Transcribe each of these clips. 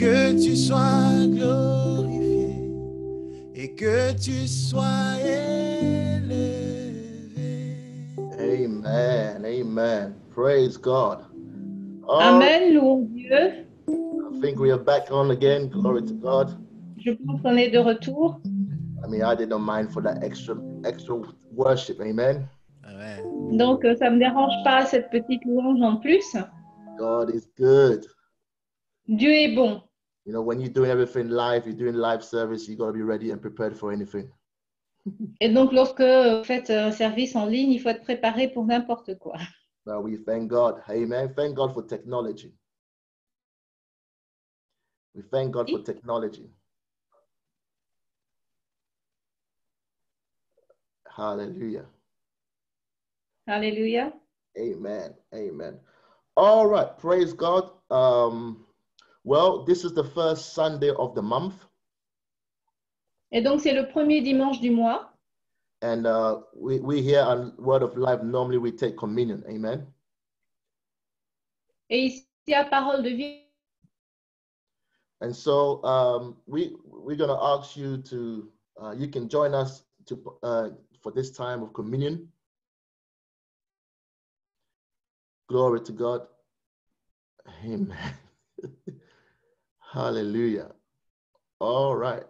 que tu sois glorifié et que tu sois élevé. Amen. Amen. Praise God. All right. Amen, louons Dieu. I think we are back on again. Glory to God. Je pense qu'on est de retour. I mean, I didn't mind for that extra worship. Amen. Amen. Donc, ça ne me dérange pas cette petite louange en plus. God is good. Dieu est bon. You know, when you're doing everything live, you're doing live service, you got to be ready and prepared for anything. Et donc, lorsque vous faites un service en ligne, il faut être préparé pour n'importe quoi. But we thank God. Amen. Thank God for technology. We thank God for technology. Hallelujah. Alléluia. Amen. Amen. All right. Praise God. Well, this is the first Sunday of the month. Et donc, c'est le premier dimanche du mois. And we here on Word of Life, normally we take communion. Amen. Et ici, à Parole de vie. And so we're going to ask you to, you can join us to for this time of communion. Glory to God. Amen. Hallelujah. All right.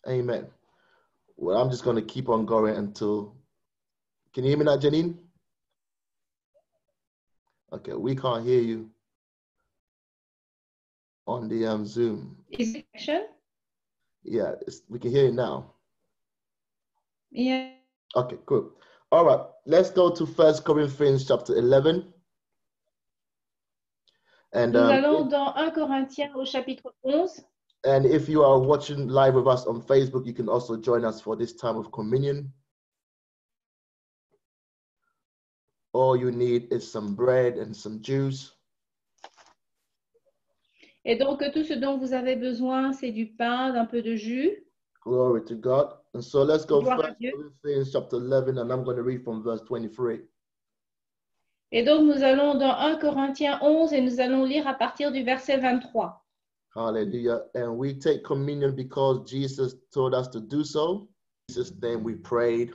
Amen. Well, I'm just going to keep on going until, can you hear me now, Janine? Okay, we can't hear you on the Zoom. Is it action? Yeah, we can hear you now. Yeah. Okay, cool. All right, let's go to 1 Corinthians chapter 11. And, Nous allons dans 1 Corinthiens au chapitre 11. And if you are watching live with us on Facebook, you can also join us for this time of communion. All you need is some bread and some juice. Et donc, tout ce dont vous avez besoin, c'est du pain, d'un peu de jus. Glory to God. And so let's go Gloire à first Dieu. Corinthians chapter 11, and I'm going to read from verse 23. Et donc, nous allons dans 1 Corinthiens 11 et nous allons lire à partir du verset 23. Hallelujah. And we take communion because Jesus told us to do so. In Jesus' name we prayed.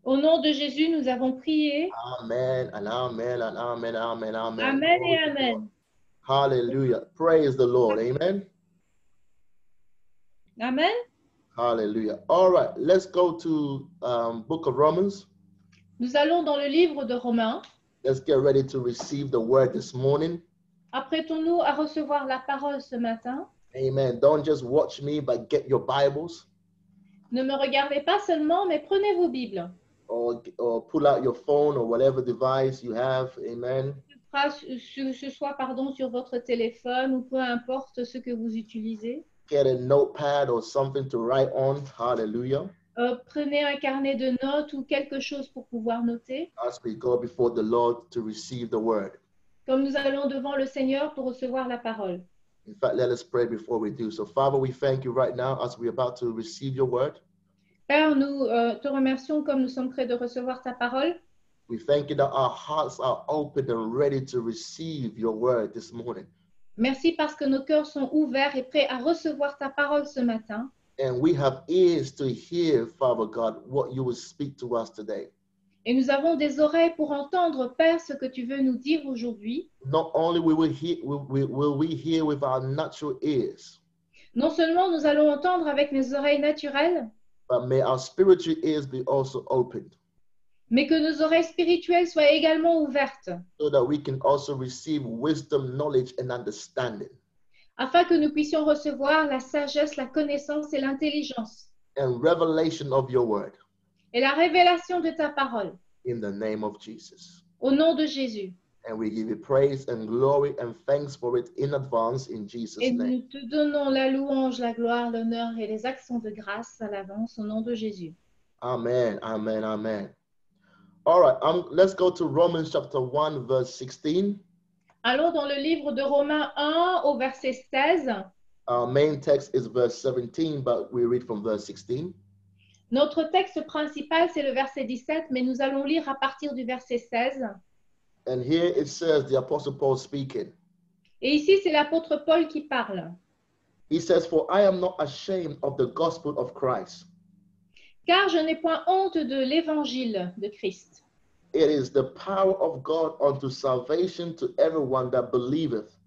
Au nom de Jésus, nous avons prié. Amen and amen and amen, amen, amen. Amen Glory et to amen. God. Hallelujah. Praise the Lord. Amen. Amen. Hallelujah. All right, let's go to book of Romans. Nous allons dans le livre de Romains. Let's get ready to receive the word this morning. Apprêtons-nous à recevoir la parole ce matin. Amen. Don't just watch me, but get your Bibles Ne me regardez pas seulement, mais prenez vos Bibles. or pull out your phone or whatever device you have. Amen. Ce soit sur votre téléphone ou peu importe ce que vous utilisez. Get a notepad or something to write on. Hallelujah. Prenez un carnet de notes ou quelque chose pour pouvoir noter. As we go before the Lord to receive the word. Comme nous allons devant le Seigneur pour recevoir la parole. In fact, let us pray before we do. So, Father, we thank you right now as we're about to receive your word. Père, nous te remercions comme nous sommes prêts de recevoir ta parole. We thank you that our hearts are open and ready to receive your word this morning. Merci parce que nos cœurs sont ouverts et prêts à recevoir ta parole ce matin. And we have ears to hear, Father God, what you will speak to us today. Et nous avons des oreilles pour entendre, Père, ce que tu veux nous dire aujourd'hui. Not only will we hear with our natural ears, Non seulement nous allons entendre avec nos oreilles naturelles, but may our spiritual ears be also opened, mais que nos oreilles spirituelles soient également ouvertes, so that we can also receive wisdom, knowledge, and understanding, afin que nous puissions recevoir la sagesse, la connaissance et l'intelligence, and revelation of your word. et la révélation de ta parole, In the name of Jesus. au nom de Jésus. And we give you praise and glory and thanks for it in advance in Jesus' Et name. nous te donnons la louange, la gloire, l'honneur et les accents de grâce à l'avance, au nom de Jésus. Amen, amen, amen. All right, let's go to Romans chapter 1, verse 16. Allons dans le livre de Romains 1 au verset 16. Our main text is verse 17, but we read from verse 16. Notre texte principal, c'est le verset 17, mais nous allons lire à partir du verset 16. And here it says, the Apostle Paul speaking. Et ici, c'est l'apôtre Paul qui parle. He says, "For I am not ashamed of the gospel of Christ. Car je n'ai point honte de l'évangile de Christ. It is the power of God unto salvation to everyone that believeth,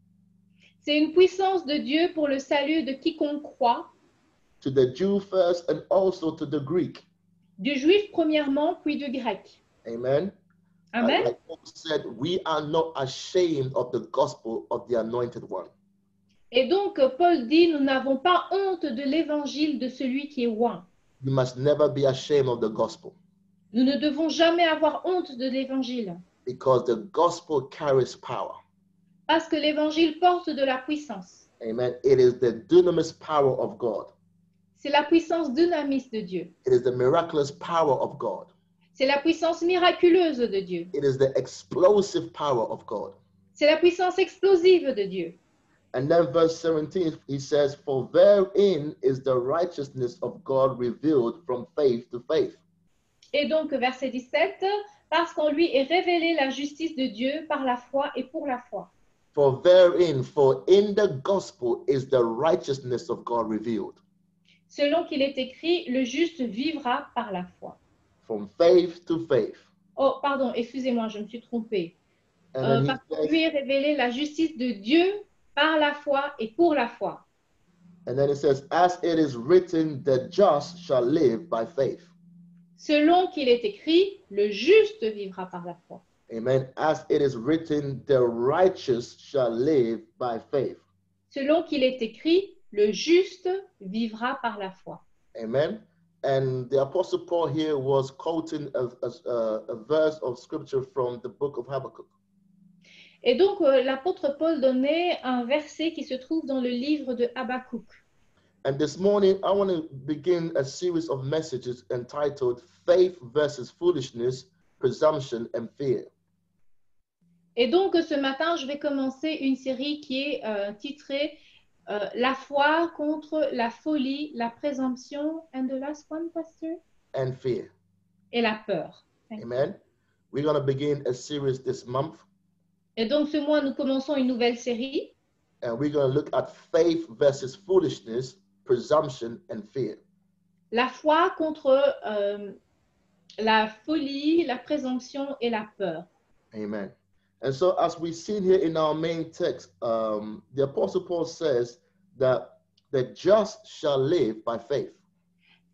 C'est une puissance de Dieu pour le salut de quiconque croit, to the Jew first and also to the Greek." du juif premièrement, puis du grec. Amen. Amen. Like Paul said, we are not ashamed of the gospel of the anointed one. Et donc, Paul dit, nous n'avons pas honte de l'évangile de celui qui est oint. You must never be ashamed of the gospel, Nous ne devons jamais avoir honte de l'évangile, because the gospel carries power. parce que l'évangile porte de la puissance. Amen. It is the dunamis power of God. C'est la puissance dynamis de Dieu. It is the miraculous power of God. C'est la puissance miraculeuse de Dieu. It is the explosive power of God. C'est la puissance explosive de Dieu. And then verse 17, he says, "For therein is the righteousness of God revealed from faith to faith." Et donc, verset 17, parce qu'en lui est révélée la justice de Dieu par la foi et pour la foi. For therein, for in the gospel is the righteousness of God revealed. Selon qu'il est écrit, le juste vivra par la foi. From faith to faith. Oh, pardon, excusez-moi, je me suis trompée. And then Parce he qu'en says, lui est révélée la justice de Dieu par la foi et pour la foi. and then it says, "As it is written, the just shall live by faith." Selon qu'il est écrit, le juste vivra par la foi. Amen. As it is written, the righteous shall live by faith. Selon qu'il est écrit, le juste vivra par la foi. Amen. And the Apostle Paul here was quoting a verse of scripture from the book of Habakkuk. Et donc, l'apôtre Paul donnait un verset qui se trouve dans le livre de Habakkuk. And this morning, I want to begin a series of messages entitled Faith versus Foolishness, Presumption and Fear. Et donc, ce matin, je vais commencer une série qui est titrée La foi contre la folie, la présomption, and the last one, Pastor? And fear. Et la peur. Amen. We're going to begin a series this month, Et donc, ce mois, nous commençons une nouvelle série. and we're going to look at faith versus foolishness, presumption and fear. La foi contre la folie, la présomption et la peur. Amen. And so, as we've seen here in our main text, the Apostle Paul says that the just shall live by faith.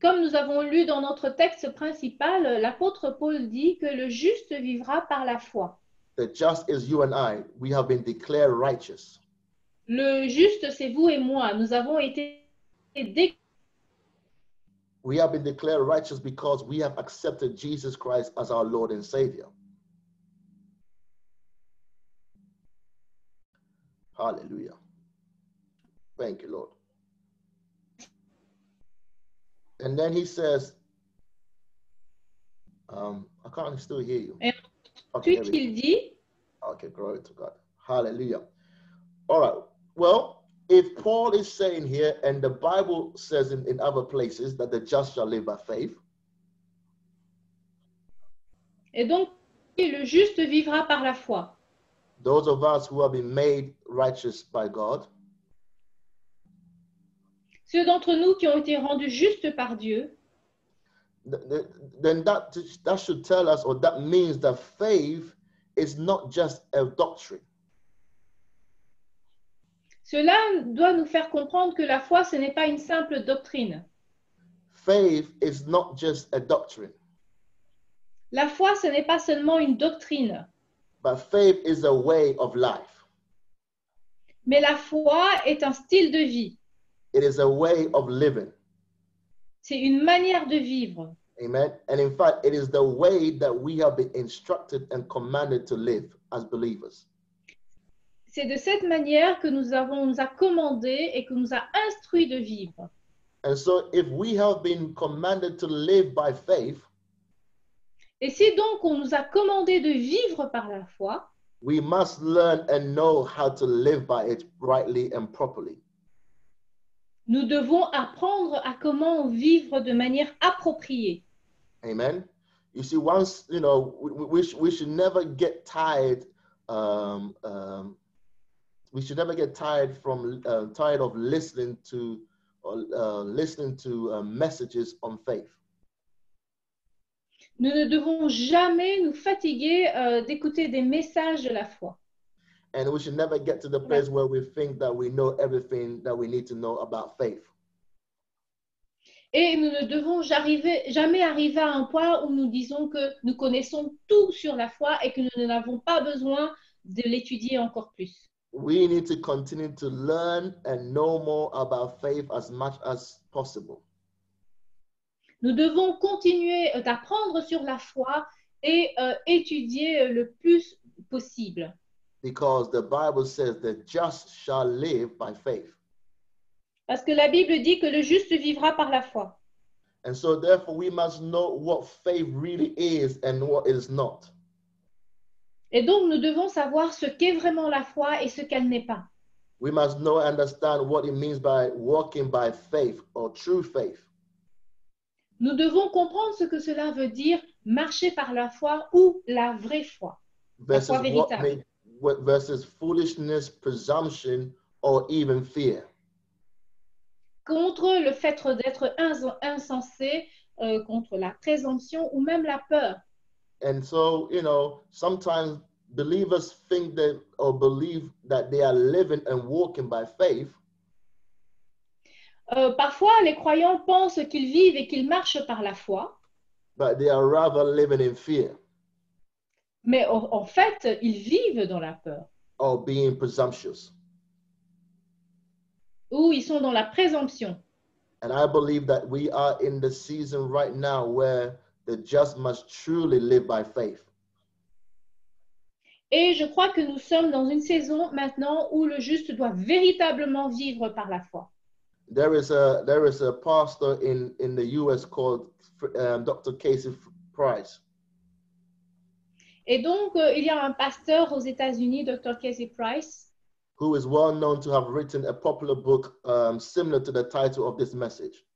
Comme nous avons lu dans notre texte principal, l'apôtre Paul dit que le juste vivra par la foi. The just is you and I. We have been declared righteous. Le juste, c'est vous et moi. Nous avons été We have been declared righteous because we have accepted Jesus Christ as our Lord and Savior. Hallelujah. Thank you, Lord. And then he says, I can't still hear you. Et Okay, ensuite, il dit, okay, glory to God. Hallelujah. All right. Well, if Paul is saying here, and the Bible says in other places that the just shall live by faith, et donc, le juste vivra par la foi. those of us who have been made righteous by God, Ceux d'entre nous qui ont été rendus justes par Dieu, then that should tell us, or that means that faith is not just a doctrine. cela doit nous faire comprendre que la foi, ce n'est pas une simple doctrine. Faith is not just a doctrine, La foi, ce n'est pas seulement une doctrine, but faith is a way of life. mais la foi est un style de vie. It is a way of living. C'est une manière de vivre. Amen. And in fact, it is the way that we have been instructed and commanded to live as believers. C'est de cette manière que nous a commandé et que nous a instruit de vivre. And so if we have been commanded to live by faith, Et si donc on nous a commandé de vivre par la foi, we must learn and know how to live by it rightly and properly. nous devons apprendre à comment vivre de manière appropriée. Amen. You see, once, you know, we should never get tired we should never get tired of listening to messages on faith. Nous ne devons jamais nous fatiguer d'écouter des messages de la foi. And we should never get to the place where we think that we know everything that we need to know about faith. Et nous ne devons jamais arriver à un point où nous disons que nous connaissons tout sur la foi et que nous n'avons pas besoin de l'étudier encore plus. We need to continue to learn and know more about faith as much as possible. Nous devons continuer d'apprendre sur la foi et étudier le plus possible. Because the Bible says the just shall live by faith. Parce que la Bible dit que le juste vivra par la foi. And so therefore we must know what faith really is and what it is not. Et donc nous devons savoir ce qu'est vraiment la foi et ce qu'elle n'est pas. We must know and understand what it means by walking by faith or true faith. Nous devons comprendre ce que cela veut dire marcher par la foi ou la vraie foi. La foi véritable. Versus foolishness, presumption, or even fear. Contre le fait d'être insensé, contre la présomption ou même la peur. And so, sometimes believers think that or believe that they are living and walking by faith. Parfois, les croyants pensent qu'ils vivent et qu'ils marchent par la foi. But they are rather living in fear. Mais en fait, ils vivent dans la peur. Or being presumptuous. Ou ils sont dans la présomption. And I believe that we are in the season right now where the just must truly live by faith. Et je crois que nous sommes dans une saison maintenant où le juste doit véritablement vivre par la foi. There is a pastor in the US called Dr. Casey Price. Et donc, il y a un pasteur aux États-Unis, Dr. Casey Price, who is well known to have written a popular book similar to the title of this message.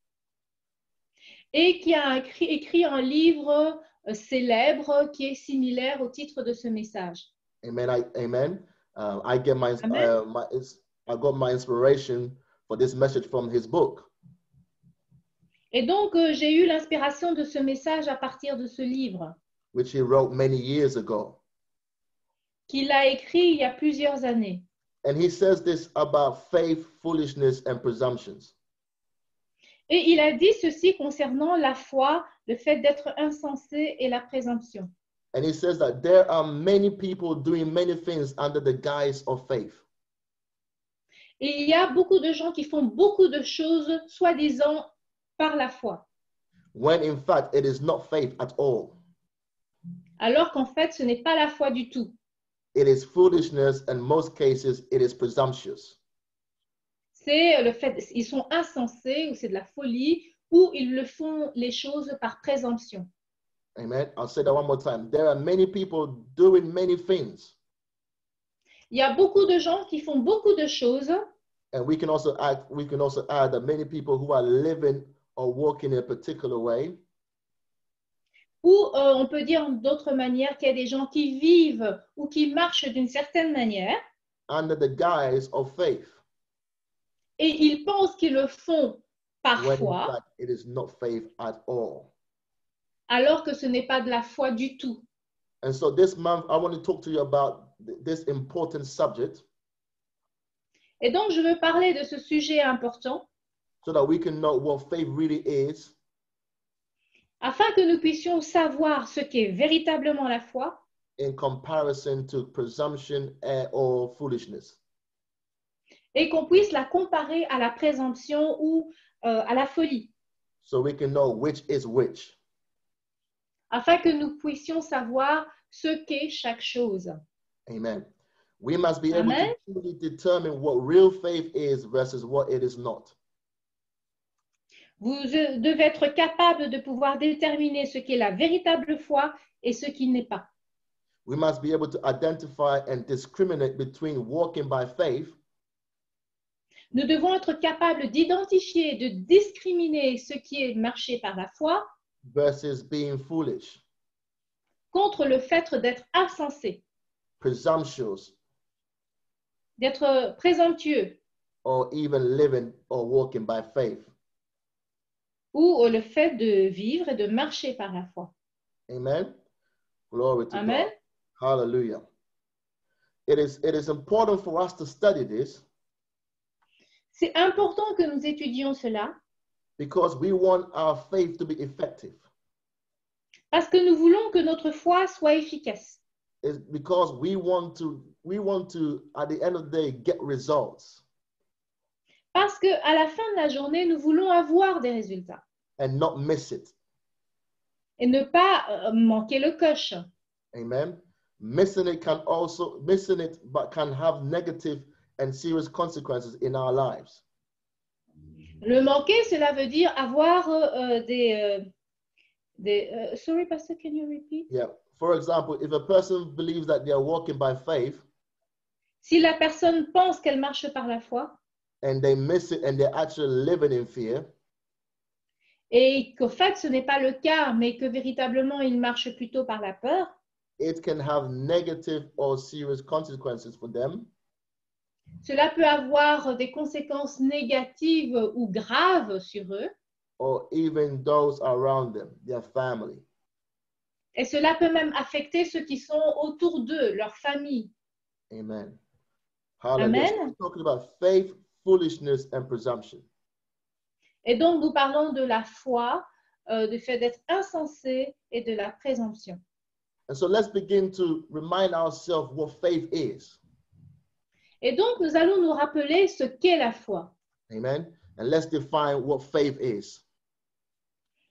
Et qui a écrit un livre célèbre qui est similaire au titre de ce message. Amen. I got my inspiration for this message from his book. Et donc, j'ai eu l'inspiration de ce message à partir de ce livre. Which he wrote many years ago. Qu'il a écrit il y a plusieurs années. And he says this about faith, foolishness, and presumptions. Et il a dit ceci concernant la foi, le fait d'être insensé et la présomption. And he says that there are many people doing many things under the guise of faith. Et il y a beaucoup de gens qui font beaucoup de choses, soi-disant, par la foi. When in fact it is not faith at all. Alors qu'en fait, ce n'est pas la foi du tout. It is foolishness, and in most cases, it is presumptuous. C'est le fait, ils sont insensés, ou c'est de la folie, ou ils le font les choses par présomption. Amen. I'll say that one more time. There are many people doing many things. Il y a beaucoup de gens qui font beaucoup de choses. And we can also add that many people who are living or walking in a particular way. Ou on peut dire d'autres manières qu'il y a des gens qui vivent ou qui marchent d'une certaine manière. Under the guise of faith. Et ils pensent qu'ils le font par when foi. In fact, it is not faith at all. Alors que ce n'est pas de la foi du tout. And so this month, I want to talk to you about this important subject. Et donc, je veux parler de ce sujet important. So that we can know what faith really is. Afin que nous puissions savoir ce qu'est véritablement la foi. In comparison to presumption or foolishness. Et qu'on puisse la comparer à la présomption ou à la folie. So we can know which is which. Afin que nous puissions savoir ce qu'est chaque chose. Amen. We must be able to truly determine what real faith is versus what it is not. Vous devez être capable de pouvoir déterminer ce qu'est la véritable foi et ce qui n'est pas. We must be able to identify and discriminate between walking by faith. Nous devons être capables d'identifier et de discriminer ce qui est marché par la foi versus being foolish. Contre le fait d'être insensé. Presumptuous. d'être présomptueux, or even living or walking by faith. ou le fait de vivre et de marcher par la foi. Amen. Glory to Amen. God. Hallelujah. It is important for us to study this C'est important que nous étudions cela because we want our faith to be effective. parce que nous voulons que notre foi soit efficace. It's because we want to, at the end of the day, get results Parce qu'à la fin de la journée, nous voulons avoir des résultats and not miss it. et ne pas manquer le coche. Amen. Missing it but can have negative and serious consequences in our lives. Le manquer, cela veut dire avoir sorry, Pastor, can you repeat? Yeah. For example, if a person believes that they are walking by faith Si la personne pense qu'elle marche par la foi and they miss it and they're actually living in fear, et qu'au fait, ce n'est pas le cas, mais que véritablement, il marche plutôt par la peur, it can have negative or serious consequences for them. cela peut avoir des conséquences négatives ou graves sur eux, Or even those around them, their family. et cela peut même affecter ceux qui sont autour d'eux, leur famille. Amen. Hallelujah. So Amen. we're talking about faith, foolishness, and presumption. Et donc, nous parlons de la foi, du fait d'être insensé et de la présomption. And so let's begin to remind ourselves what faith is. Et donc, nous allons nous rappeler ce qu'est la foi. Amen. And let's define what faith is.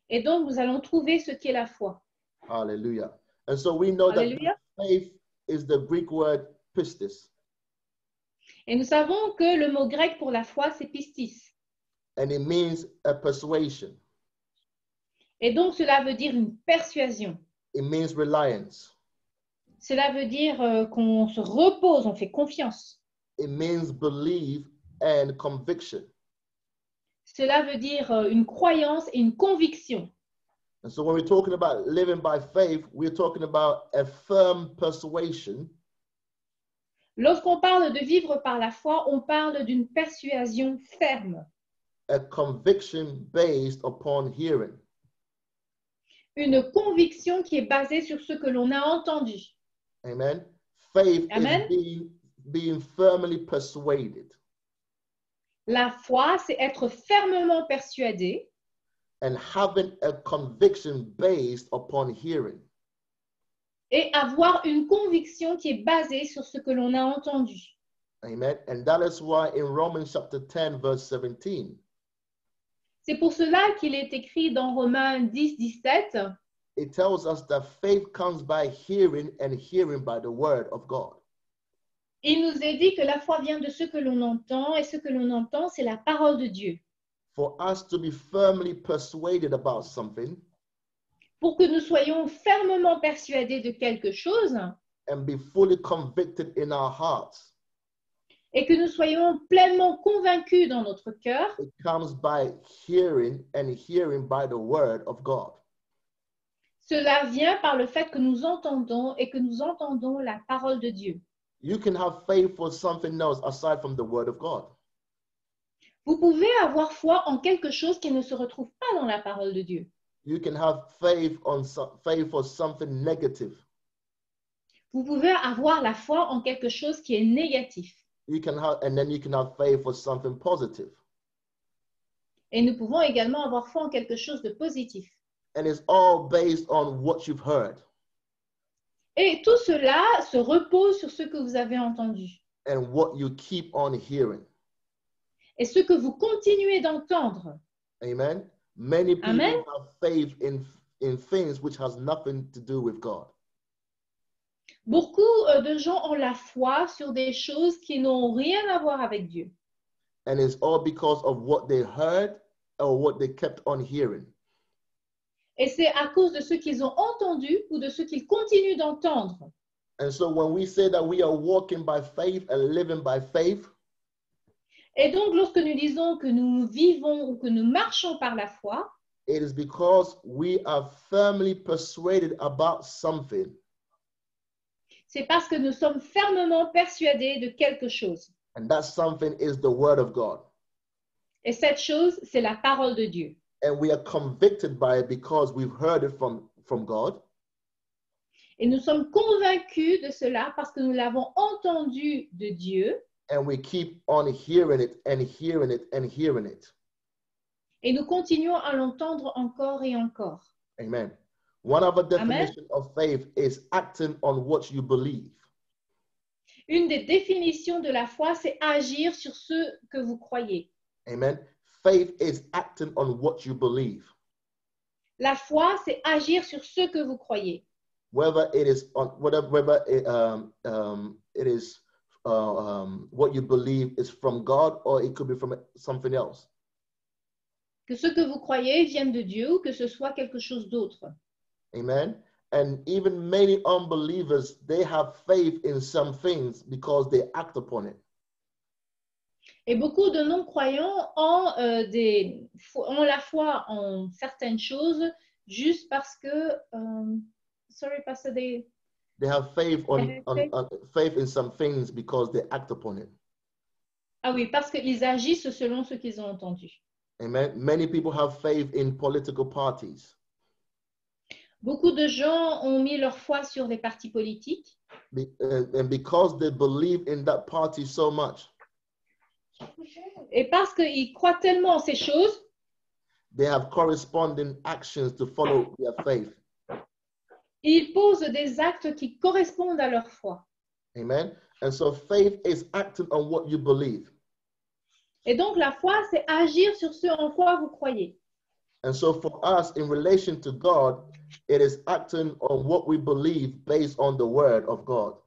Et donc, nous allons trouver ce qu'est la foi. Hallelujah. And so we know Hallelujah. that faith is the Greek word pistis. Et nous savons que le mot grec pour la foi, c'est pistis. And it means a persuasion. Et donc, cela veut dire une persuasion. It means reliance. Cela veut dire qu'on se repose, on fait confiance. It means belief and conviction. Cela veut dire une croyance et une conviction. And so when we're talking about living by faith, we're talking about a firm persuasion. Lorsqu'on parle de vivre par la foi, on parle d'une persuasion ferme. A conviction based upon hearing. Une conviction qui est basée sur ce que l'on a entendu. Amen. Faith Amen. is being firmly persuaded La foi, c'est être fermement persuadé and having a conviction based upon hearing. et avoir une conviction qui est basée sur ce que l'on a entendu. Amen. And that is why in Romans chapter 10, verse 17, C'est pour cela qu'il est écrit dans Romains 10, 17, it tells us that faith comes by hearing and hearing by the word of God. il nous est dit que la foi vient de ce que l'on entend et ce que l'on entend, c'est la parole de Dieu. For us to be firmly persuaded about something Pour que nous soyons fermement persuadés de quelque chose and be fully convicted in our hearts, et que nous soyons pleinement convaincus dans notre cœur, it comes by hearing and hearing by the word of God. cela vient par le fait que nous entendons et que nous entendons la parole de Dieu. You can have faith for something else aside from the word of God. Vous pouvez avoir foi en quelque chose qui ne se retrouve pas dans la parole de Dieu. You can have faith for something negative. Vous pouvez avoir la foi en quelque chose qui est négatif. And then you can have faith for something positive. Et nous pouvons également avoir foi en quelque chose de positif. And it's all based on what you've heard Et tout cela se repose sur ce que vous avez entendu and what you keep on hearing. et ce que vous continuez d'entendre. Amen. Many people Amen. have faith in things which has nothing to do with God. Beaucoup de gens ont la foi sur des choses qui n'ont rien à voir avec Dieu. And it's all because of what they heard or what they kept on hearing. Et c'est à cause de ce qu'ils ont entendu ou de ce qu'ils continuent d'entendre. And so when we say that we are walking by faith and living by faith, Et donc, lorsque nous disons que nous vivons ou que nous marchons par la foi, it is because we are firmly persuaded about something c'est parce que nous sommes fermement persuadés de quelque chose. And that something is the word of God. Et cette chose, c'est la parole de Dieu. And we are convicted by it because we've heard it from God. Et nous sommes convaincus de cela parce que nous l'avons entendu de Dieu. And we keep on hearing it and hearing it and hearing it. Et nous continuons à l'entendre encore et encore. Amen. One other Amen. definition of faith is acting on what you believe. Une des définitions de la foi, c'est agir sur ce que vous croyez. Amen. Faith is acting on what you believe. La foi, c'est agir sur ce que vous croyez. Whether it is on whether it is what you believe is from God or it could be from something else. Que ce que vous croyez vienne de Dieu ou que ce soit quelque chose d'autre. Amen. And even many unbelievers, they have faith in some things because they act upon it. Et beaucoup de non-croyants ont la foi en certaines choses juste parce que, parce que they have faith on faith in some things because they act upon it. Ah oui, parce qu'ils agissent selon ce qu'ils ont entendu. Amen. Many people have faith in political parties. Beaucoup de gens ont mis leur foi sur les partis politiques. And because they believe in that party so much, et parce qu'ils croient tellement en ces choses, they have corresponding actions to follow their faith. Ils posent des actes qui correspondent à leur foi. Amen. And so faith is acting on what you believe. Et donc la foi, c'est agir sur ce en quoi vous croyez. And so for us, in relation to God, it is acting on what we believe based on the word of God.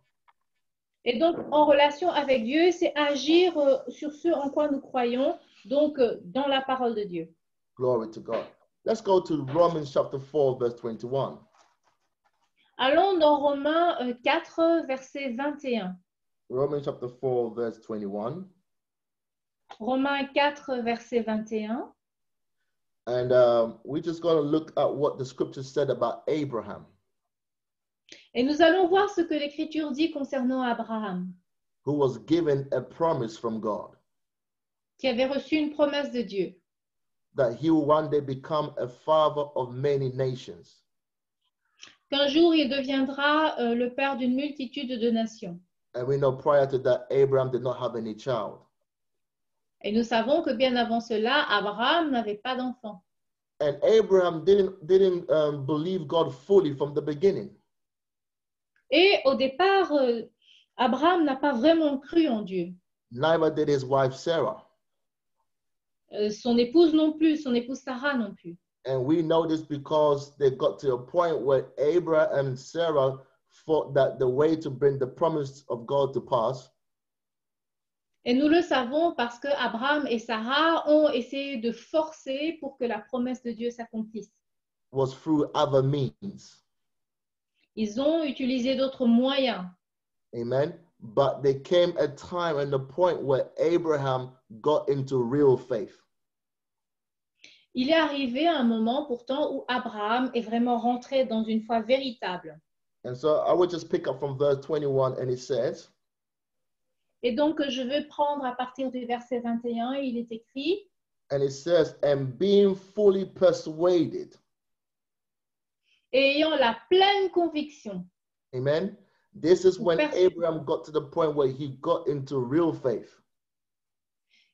Et donc, en relation avec Dieu, c'est agir sur ce en quoi nous croyons, donc dans la parole de Dieu. Glory to God. Let's go to Romans chapter 4, verse 21. Allons dans Romains 4, verset 21. Romans chapter 4, verse 21. Romains 4, verset 21. And we're just going to look at what the scripture said about Abraham. Et nous allons voir ce que l'Écriture dit concernant Abraham, who was given a promise from God qui avait reçu une promesse de Dieu, that he will one day become a father of many nations. qu'un jour il deviendra le père d'une multitude de nations. And we know prior to that, Abraham did not have any child. Et nous savons que bien avant cela, Abraham n'avait pas d'enfant. And Abraham didn't believe God fully from the beginning. Et au départ, Abraham n'a pas vraiment cru en Dieu. Neither did his wife Sarah. Son épouse non plus, son épouse Sarah non plus. And we know this because they got to a point where Abraham and Sarah thought that the way to bring the promise of God to pass Et nous le savons parce que Abraham et Sarah ont essayé de forcer pour que la promesse de Dieu s'accomplisse. was through other means. Ils ont utilisé d'autres moyens. Amen. But there came a time and a point where Abraham got into real faith. Il est arrivé un moment pourtant où Abraham est vraiment rentré dans une foi véritable. And so I would just pick up from verse 21 and it says, Et donc je vais prendre à partir du verset 21, il est écrit, and it says, and being fully persuaded. et ayant la pleine conviction. Amen. This is when Persuadé. Abraham got to the point where he got into real faith.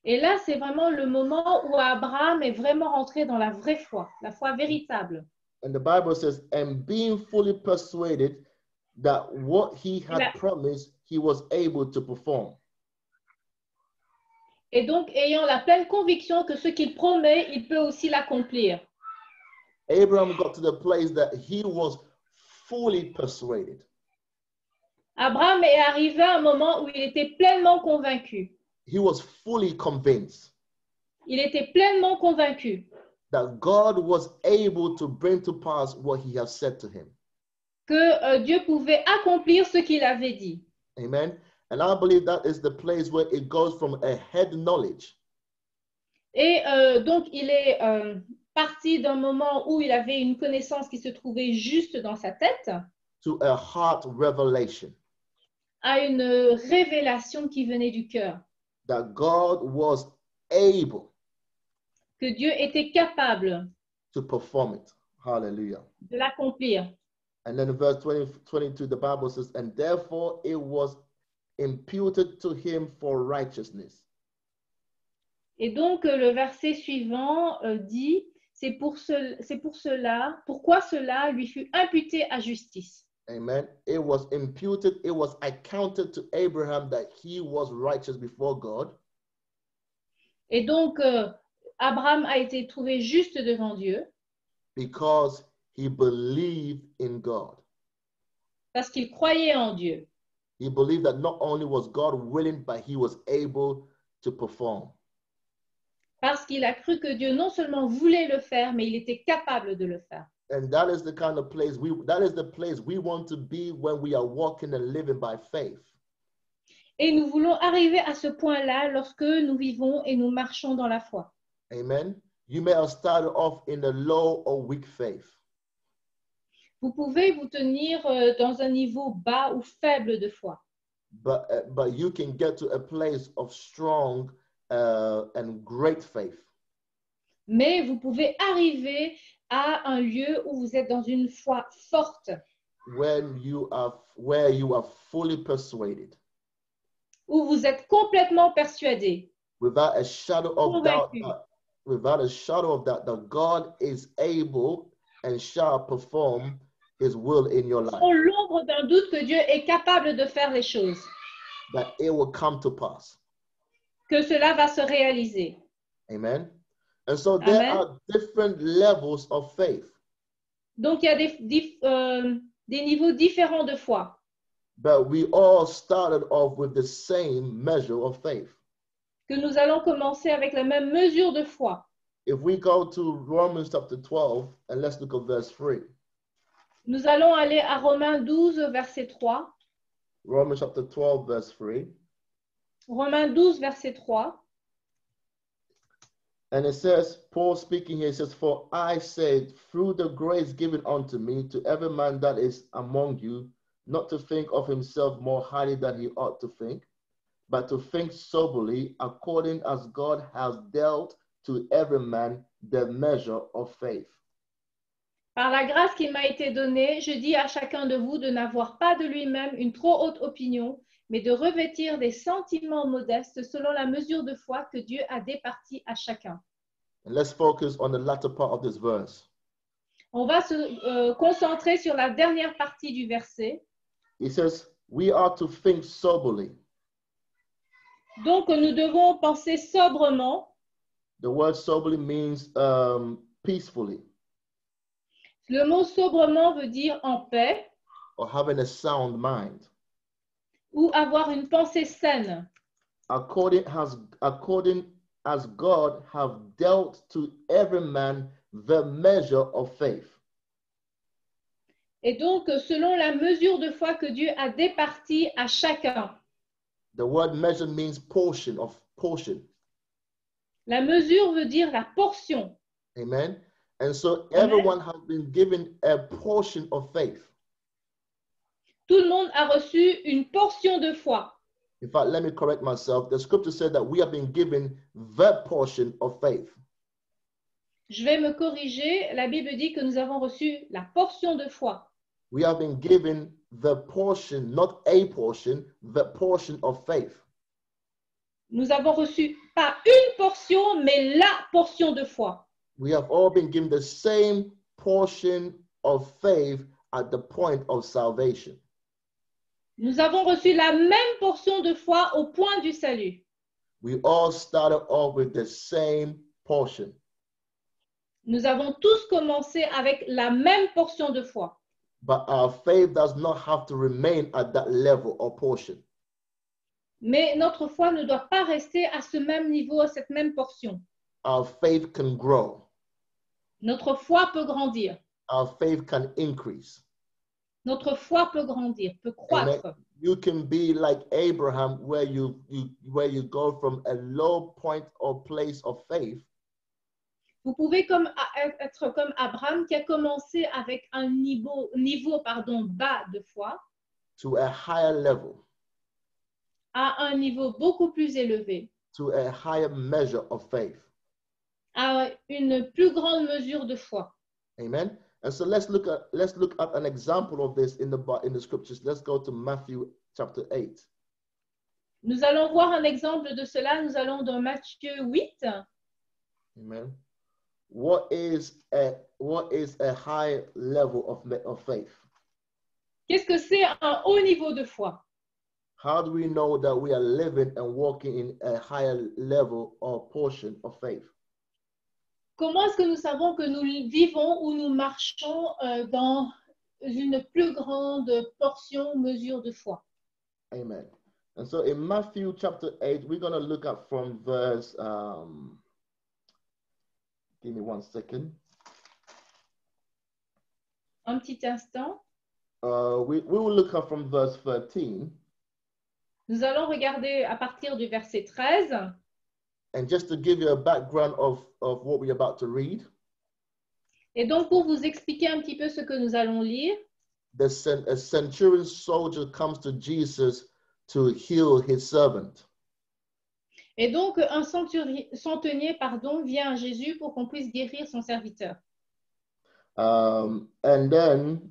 Et là, c'est vraiment le moment où Abraham est vraiment rentré dans la vraie foi, la foi véritable. And the Bible says, and being fully persuaded that what he had promised, he was able to perform. Et donc, ayant la pleine conviction que ce qu'il promet, il peut aussi l'accomplir. Abraham got to the place that he was fully persuaded. Abraham est arrivé à un moment où il était pleinement convaincu. He was fully convinced Il était pleinement convaincu that God was able to bring to pass what he has said to him. que Dieu pouvait accomplir ce qu'il avait dit. Amen. And I believe that is the place where it goes from a head knowledge Et donc, il est parti d'un moment où il avait une connaissance qui se trouvait juste dans sa tête to a heart revelation. à une révélation qui venait du cœur. that God was able que Dieu était capable to perform it. Hallelujah. de l'accomplir. And then in verse 22, the Bible says, and therefore it was imputed to him for righteousness. Et donc, le verset suivant dit, pourquoi cela lui fut imputé à justice. Amen. It was imputed, it was accounted to Abraham that he was righteous before God. Et donc, Abraham a été trouvé juste devant Dieu. Because he believed in God. Parce qu'il croyait en Dieu. He believed that not only was God willing, but he was able to perform. Parce qu'il a cru que Dieu non seulement voulait le faire, mais il était capable de le faire. And that is the kind of place we want to be when we are walking and living by faith. Et nous voulons arriver à ce point-là lorsque nous vivons et nous marchons dans la foi. Amen. You may have started off in a low or weak faith. Vous pouvez vous tenir dans un niveau bas ou faible de foi. But you can get to a place of strong and great faith. Mais vous pouvez arriver à un lieu où vous êtes dans une foi forte. Where you are fully persuaded. Où vous êtes complètement persuadé. Without a shadow of doubt, Convaincu. that God is able and shall perform his will in your life. Sans l'ombre d'un doute que Dieu est capable de faire les choses. That it will come to pass. Que cela va se réaliser. Amen. And so there are different levels of faith. Donc il y a des niveaux différents de foi. But we all started off with the same measure of faith. Que nous allons commencer avec la même mesure de foi. If we go to Romans chapter 12 and let's look at verse 3. Nous allons aller à Romains 12, verset 3. Romans chapter 12, verse 3. Romains 12, verset 3. And it says, Paul speaking here, says, for I said, through the grace given unto me, to every man that is among you, not to think of himself more highly than he ought to think, but to think soberly, according as God has dealt to every man the measure of faith. Par la grâce qui m'a été donnée, je dis à chacun de vous de n'avoir pas de lui-même une trop haute opinion, mais de revêtir des sentiments modestes selon la mesure de foi que Dieu a départie à chacun. And let's focus on the latter part of this verse. On va se concentrer sur la dernière partie du verset. It says, we are to think soberly. Donc, nous devons penser sobrement. The word soberly means peacefully. Le mot sobrement veut dire en paix. Or having a sound mind. Ou avoir une pensée saine. According as God have dealt to every man the measure of faith. Et donc, selon la mesure de foi que Dieu a départie à chacun. The word measure means portion. La mesure veut dire la portion. Amen. And so everyone has been given a portion of faith. Tout le monde a reçu une portion de foi. In fact, let me correct myself. The scripture said that we have been given the portion of faith. Je vais me corriger. La Bible dit que nous avons reçu la portion de foi. We have been given the portion, not a portion, the portion of faith. Nous avons reçu pas une portion, mais la portion de foi. We have all been given the same portion of faith at the point of salvation. Nous avons reçu la même portion de foi au point du salut. We all started off with the same portion. Nous avons tous commencé avec la même portion de foi. But our faith does not have to remain at that level or portion. Mais notre foi ne doit pas rester à ce même niveau, à cette même portion. Our faith can grow. Notre foi peut grandir. Our faith can increase. Notre foi peut grandir, peut croître. Amen. You can be like Abraham, where you go from a low point or place of faith. Vous pouvez être comme Abraham qui a commencé avec un niveau bas de foi To a higher level. à un niveau beaucoup plus élevé, to a higher measure of faith. à une plus grande mesure de foi. Amen. And so let's look at an example of this in the scriptures. Let's go to Matthew chapter 8. Nous allons voir un exemple de cela. Nous allons dans Matthieu 8. Amen. What is a high level of faith? Qu'est-ce que c'est un haut niveau de foi? How do we know that we are living and walking in a higher level or portion of faith? Comment est-ce que nous savons que nous vivons ou nous marchons dans une plus grande portion, mesure de foi? Amen. And so in Matthew chapter 8, we're going to look at from verse, give me 1 second. Un petit instant. We will look at from verse 13. Nous allons regarder à partir du verset 13. And just to give you a background of what we're about to read. Et donc, pour vous expliquer un petit peu ce que nous allons lire, a centurion soldier comes to Jesus to heal his servant. et donc un centenier vient à Jésus pour qu'on puisse guérir son serviteur. And then,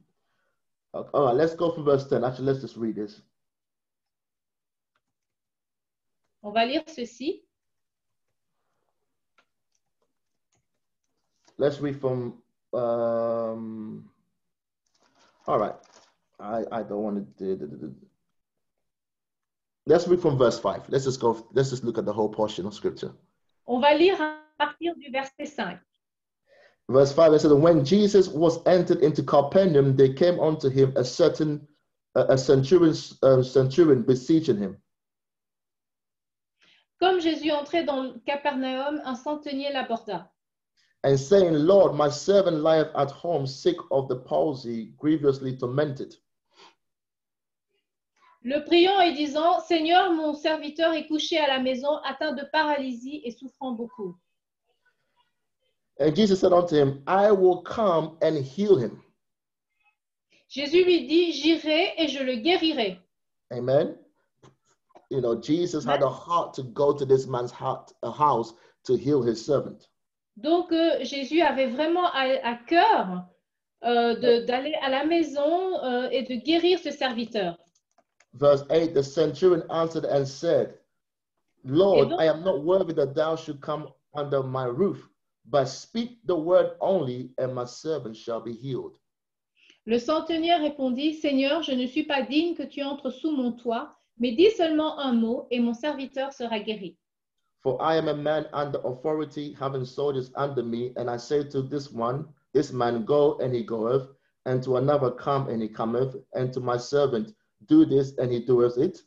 all right, let's go from verse 10. Actually, let's just read this. On va lire ceci. Let's read from, all right. I don't want to, let's read from verse 5. Let's just look at the whole portion of scripture. On va lire à partir du verset 5. Verse 5, it says, when Jesus was entered into Capernaum, there came unto him a centurion beseeching him. Comme Jésus entrait dans Capernaum, un centenier l'aborda. And saying, Lord, my servant lieth at home, sick of the palsy, grievously tormented. Le priant et disant, Seigneur, mon serviteur est couché à la maison, atteint de paralysie et souffrant beaucoup. And Jesus said unto him, I will come and heal him. Jésus lui dit, j'irai et je le guérirai. Amen. You know, Jesus had a heart to go to this man's house to heal his servant. Donc, Jésus avait vraiment à cœur d'aller à la maison et de guérir ce serviteur. Verse 8, the centurion answered and said, Lord, I am not worthy that thou should come under my roof, but speak the word only, and my servant shall be healed. Le centenier répondit, Seigneur, je ne suis pas digne que tu entres sous mon toit, mais dis seulement un mot, et mon serviteur sera guéri. For I am a man under authority, having soldiers under me, and I say to this man, go, and he goeth, and to another, come, and he cometh, and to my servant, do this, and he doeth it.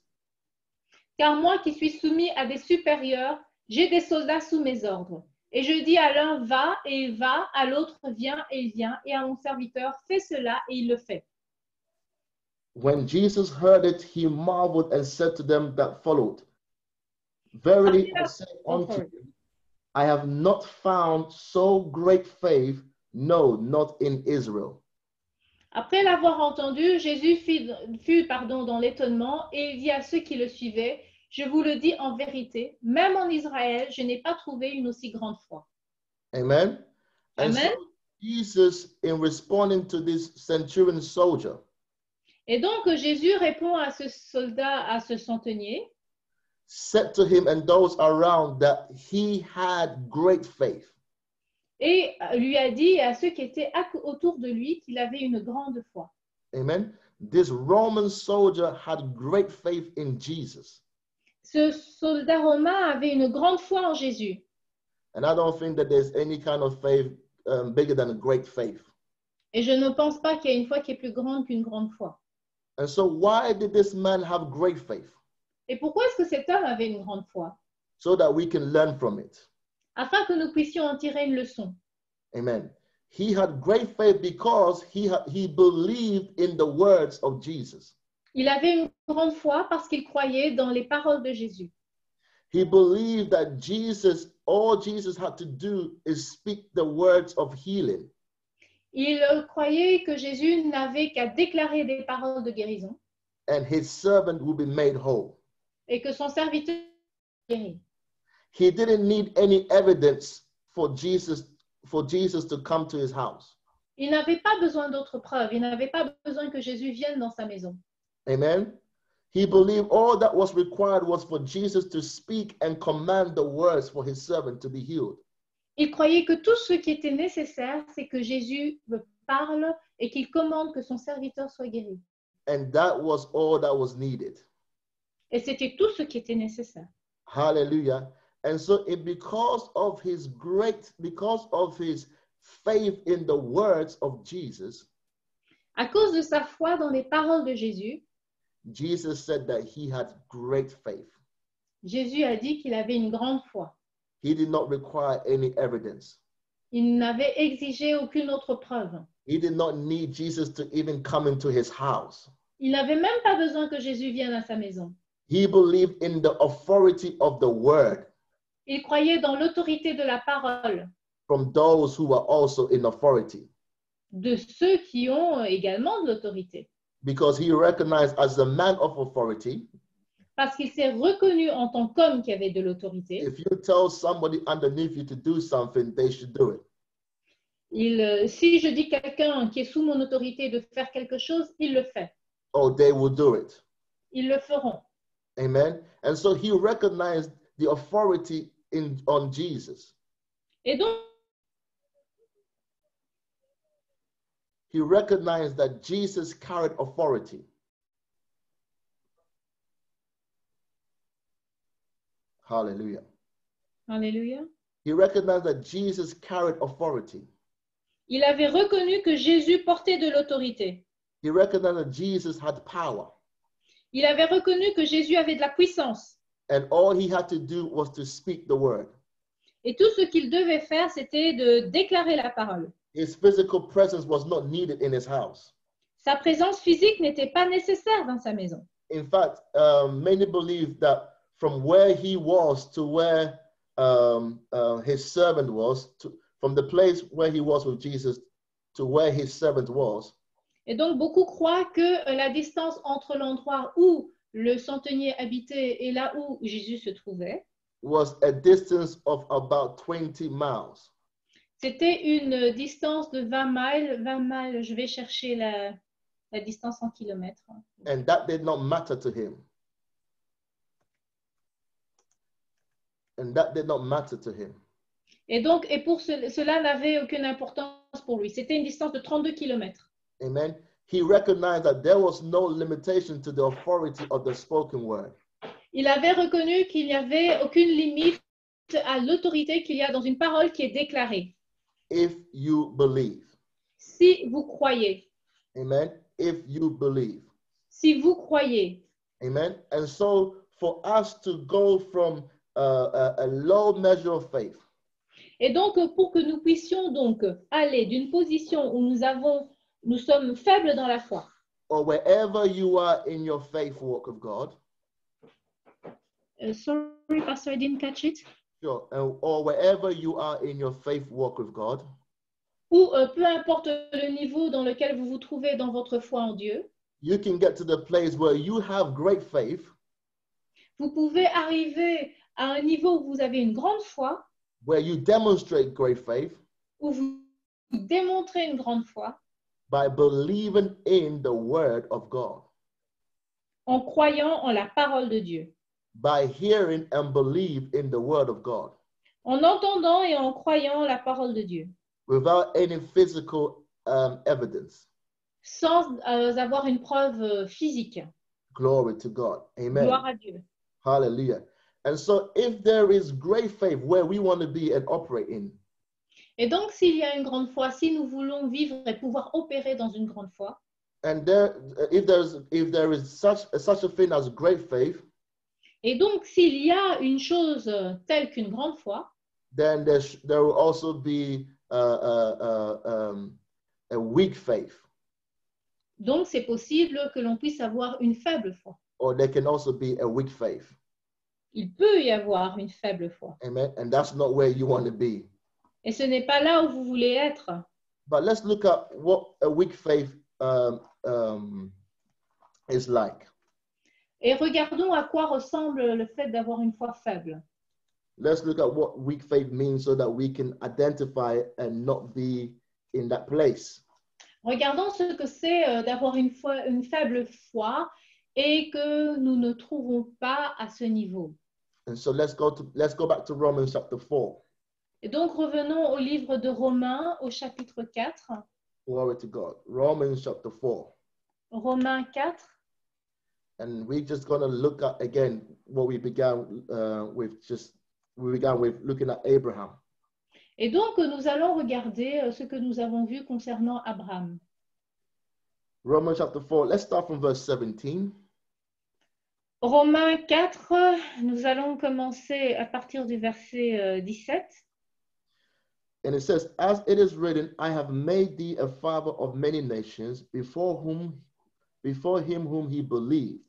Car moi qui suis soumis à des supérieurs, j'ai des soldats sous mes ordres. Et je dis à l'un, va, et il va, à l'autre, viens, et il vient, et à mon serviteur, fais cela, et il le fait. When Jesus heard it, he marveled and said to them that followed, Verily I say unto you, I have not found so great faith, no, not in Israel. Après l'avoir entendu, Jésus fut dans l'étonnement, et il dit à ceux qui le suivaient, je vous le dis en vérité, même en Israël, je n'ai pas trouvé une aussi grande foi. Amen. And Amen. so Jesus, in responding to this centurion soldier, et donc Jésus répond à ce soldat, à ce centenier, said to him and those around that he had great faith. Et lui a dit à ceux qui étaient autour de lui qu'il avait une grande foi. Amen. This Roman soldier had great faith in Jesus. Ce soldat romain avait une grande foi en Jésus. And I don't think that there's any kind of faith bigger than a great faith. Et je ne pense pas qu'il y a une foi qui est plus grande qu'une grande foi. And so why did this man have great faith? Et pourquoi est-ce que cet homme avait une grande foi? So that we can learn from it. Afin que nous puissions en tirer une leçon. Amen. He had great faith because he believed in the words of Jesus. Il avait une grande foi parce qu'il croyait dans les paroles de Jésus. He believed that all Jesus had to do is speak the words of healing. Il croyait que Jésus n'avait qu'à déclarer des paroles de guérison. And his servant would be made whole. et que son serviteur est guéri. He didn't need any evidence for Jesus to come to his house. Il n'avait pas besoin d'autres preuves. Il n'avait pas besoin que Jésus vienne dans sa maison. Amen. He believed all that was required was for Jesus to speak and command the words for his servant to be healed. Il croyait que tout ce qui était nécessaire, c'est que Jésus parle et qu'il commande que son serviteur soit guéri. And that was all that was needed. Et c'était tout ce qui était nécessaire. Hallelujah. And so because of his faith in the words of Jesus, À cause de sa foi dans les paroles de Jésus, Jesus said that he had great faith. Jésus a dit qu'il avait une grande foi. He did not require any evidence. Il n'avait exigé aucune autre preuve. He did not need Jesus to even come into his house. Il n'avait même pas besoin que Jésus vienne à sa maison. He believed in the authority of the word Il croyait dans l'autorité de la parole from those who are also in authority, de ceux qui ont également de l'autorité. because he recognized as a man of authority, Parce qu'il s'est reconnu en tant qu'homme qui avait de l'autorité. if you tell somebody underneath you to do something, they should do it. Si je dis quelqu'un qui est sous mon autorité de faire quelque chose, il le fait. Or they will do it. Ils le feront. Amen. And so he recognized the authority on Jesus. Et donc, He recognized that Jesus carried authority. Hallelujah. alléluia, He recognized that Jesus carried authority. il avait reconnu que Jésus portait de l'autorité. He recognized that Jesus had power. Il avait reconnu que Jésus avait de la puissance. And all he had to do was to speak the word. Et tout ce qu'il devait faire, c'était de déclarer la parole. His physical presence was not needed in his house. Sa présence physique n'était pas nécessaire dans sa maison. In fact, many believe that from where he was to where his servant was, from the place where he was with Jesus to where his servant was, Et donc, beaucoup croient que la distance entre l'endroit où le centenier habitait et là où Jésus se trouvait, was a distance of about 20 miles. c'était une distance de 20 miles. 20 miles, je vais chercher la distance en kilomètres. And that did not matter to him. And that did not matter to him. Et donc, cela n'avait aucune importance pour lui. C'était une distance de 32 kilomètres. Amen. He recognized that there was no limitation to the authority of the spoken word. Il avait reconnu qu'il n'y avait aucune limite à l'autorité qu'il y a dans une parole qui est déclarée. If you believe. Si vous croyez. Amen. If you believe. Si vous croyez. Amen. And so for us to go from a low measure of faith. Et donc, pour que nous puissions donc aller d'une position où nous sommes faibles dans la foi. Or wherever you are in your faith walk of God. Sorry, Pastor, I didn't catch it. Sure. Or wherever you are in your faith walk with God. Ou peu importe le niveau dans lequel vous vous trouvez dans votre foi en Dieu. You can get to the place where you have great faith. Vous pouvez arriver à un niveau où vous avez une grande foi. Where you demonstrate great faith. Où vous démontrez une grande foi. By believing in the word of God. En croyant en la parole de Dieu. By hearing and believe in the word of God. En entendant et en croyant la parole de Dieu. Without any physical evidence. Sans avoir une preuve physique. Glory to God. Amen. Gloire à Dieu. Hallelujah. And so if there is great faith where we want to be and operate in. Et donc, s'il y a une grande foi, si nous voulons vivre et pouvoir opérer dans une grande foi. And if there is such a thing as great faith. Et donc, s'il y a une chose telle qu'une grande foi, then there will also be a weak faith. Donc, c'est possible que l'on puisse avoir une faible foi. Or there can also be a weak faith. Il peut y avoir une faible foi. Amen. And that's not where you want to be. Et ce n'est pas là où vous voulez être. But let's look at what a weak faith is like. Et regardons à quoi ressemble le fait d'avoir une foi faible. Let's look at what weak faith means so that we can identify and not be in that place. Regardons ce que c'est d'avoir une faible foi et que nous ne trouvons pas à ce niveau. And so let's go back to Romans chapter 4. Et donc revenons au livre de Romains au chapitre 4. Glory to God. Romans chapter 4. Romains 4. And we're just going to look at again what we began with. We began with looking at Abraham. Et donc nous allons regarder ce que nous avons vu concernant Abraham. Romans chapter 4. Let's start from verse 17. Romains 4, nous allons commencer à partir du verset 17. And it says, as it is written, I have made thee a father of many nations before him whom he believed,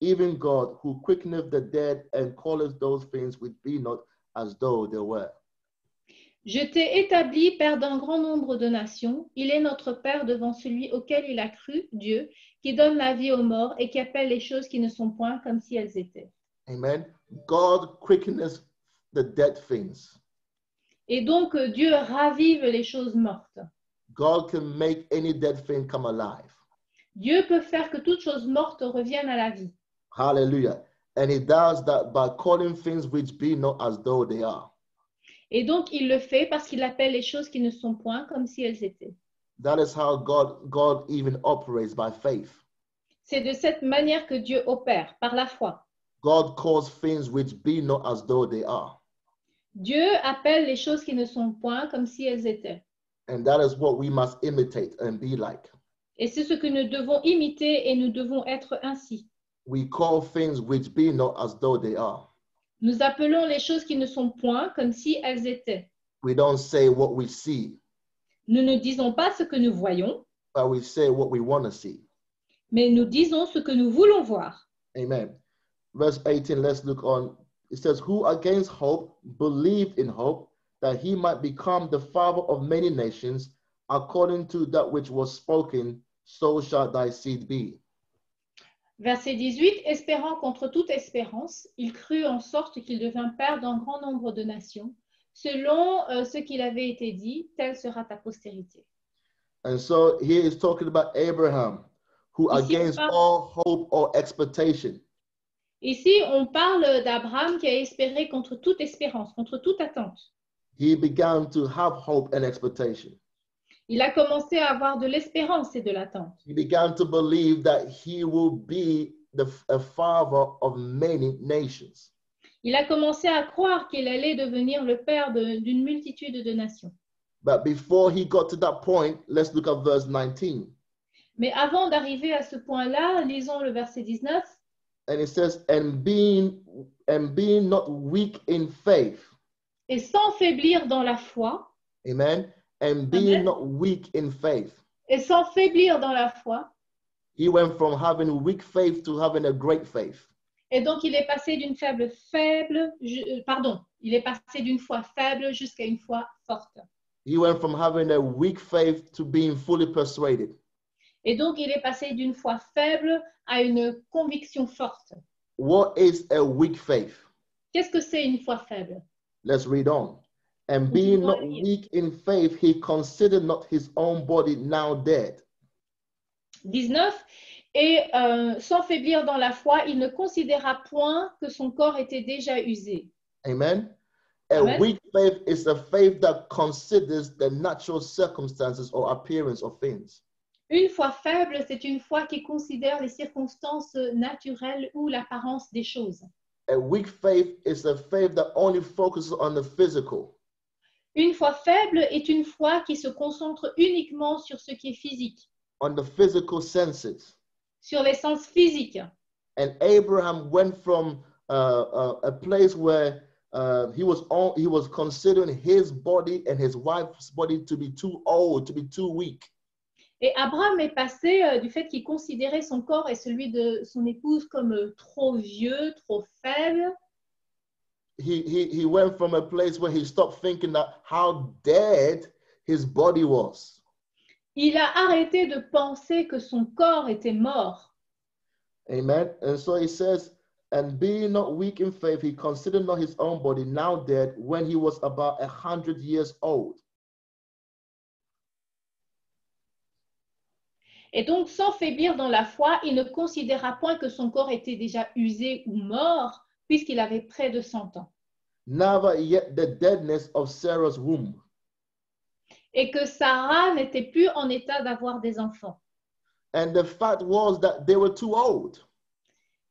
even God, who quickeneth the dead and calleth those things which be not as though they were. Je t'ai établi père d'un grand nombre de nations. Il est notre père devant celui auquel il a cru, Dieu, qui donne la vie aux morts et qui appelle les choses qui ne sont point comme si elles étaient. Amen. God quickeneth the dead things. Et donc Dieu ravive les choses mortes. God can make any dead thing come alive. Dieu peut faire que toute chose morte revienne à la vie. Hallelujah. And he does that by calling things which be not as though they are. Et donc il le fait parce qu'il appelle les choses qui ne sont point comme si elles étaient. That is how God even operates, by faith. C'est de cette manière que Dieu opère, par la foi. God calls things which be not as though they are. Dieu appelle les choses qui ne sont point comme si elles étaient. And that is what we must imitate and be like. Et c'est ce que nous devons imiter et nous devons être ainsi. We call things which be not as though they are. Nous appelons les choses qui ne sont point comme si elles étaient. We don't say what we see, Nous ne disons pas ce que nous voyons, but we say what we want to see. mais nous disons ce que nous voulons voir. Amen. Verse 18, let's look on. It says, who against hope believed in hope that he might become the father of many nations, according to that which was spoken, so shall thy seed be. Verset 18, espérant contre toute espérance, il crut en sorte qu'il devint père d'un grand nombre de nations. Selon ce qu'il avait été dit, telle sera ta postérité. And so here is talking about Abraham, who Ici, against all hope or expectation, Ici, on parle d'Abraham qui a espéré contre toute espérance, contre toute attente. he began to have hope and expectation. Il a commencé à avoir de l'espérance et de l'attente. He began to believe that he will be a father of many nations. Il a commencé à croire qu'il allait devenir le père d'une multitude de nations. But before he got to that point, let's look at verse 19. Mais avant d'arriver à ce point-là, lisons le verset 19. And it says, and being not weak in faith. Et sans faiblir dans la foi. Amen. And being Amen. not weak in faith. Et sans faiblir dans la foi. He went from having weak faith to having a great faith. Et donc, il est passé d'une il est passé d'une foi faible jusqu'à une foi forte. He went from having a weak faith to being fully persuaded. Et donc, il est passé d'une foi faible à une conviction forte. What is a weak faith? Qu'est-ce que c'est une foi faible? Let's read on. And being not weak in faith, he considered not his own body now dead. 19. Et sans faiblir dans la foi, il ne considéra point que son corps était déjà usé. Amen. A Amen. weak faith is a faith that considers the natural circumstances or appearance of things. Une foi faible, c'est une foi qui considère les circonstances naturelles ou l'apparence des choses. A weak faith is a faith that only focuses on the physical. Une foi faible est une foi qui se concentre uniquement sur ce qui est physique, On the physical senses. sur les sens physiques. And Abraham went from a place where he was considering his body and his wife's body to be too old, to be too weak. Et Abraham est passé du fait qu'il considérait son corps et celui de son épouse comme trop vieux, trop faible. He went from a place where he stopped thinking that how dead his body was. Il a arrêté de penser que son corps était mort. Amen. And so he says, and being not weak in faith, he considered not his own body now dead when he was about 100 years old. Et donc, sans faiblir dans la foi, il ne considéra point que son corps était déjà usé ou mort, puisqu'il avait près de 100 ans. Neither yet the deadness of Sarah's womb. Et que Sarah n'était plus en état d'avoir des enfants. And the fact was that they were too old.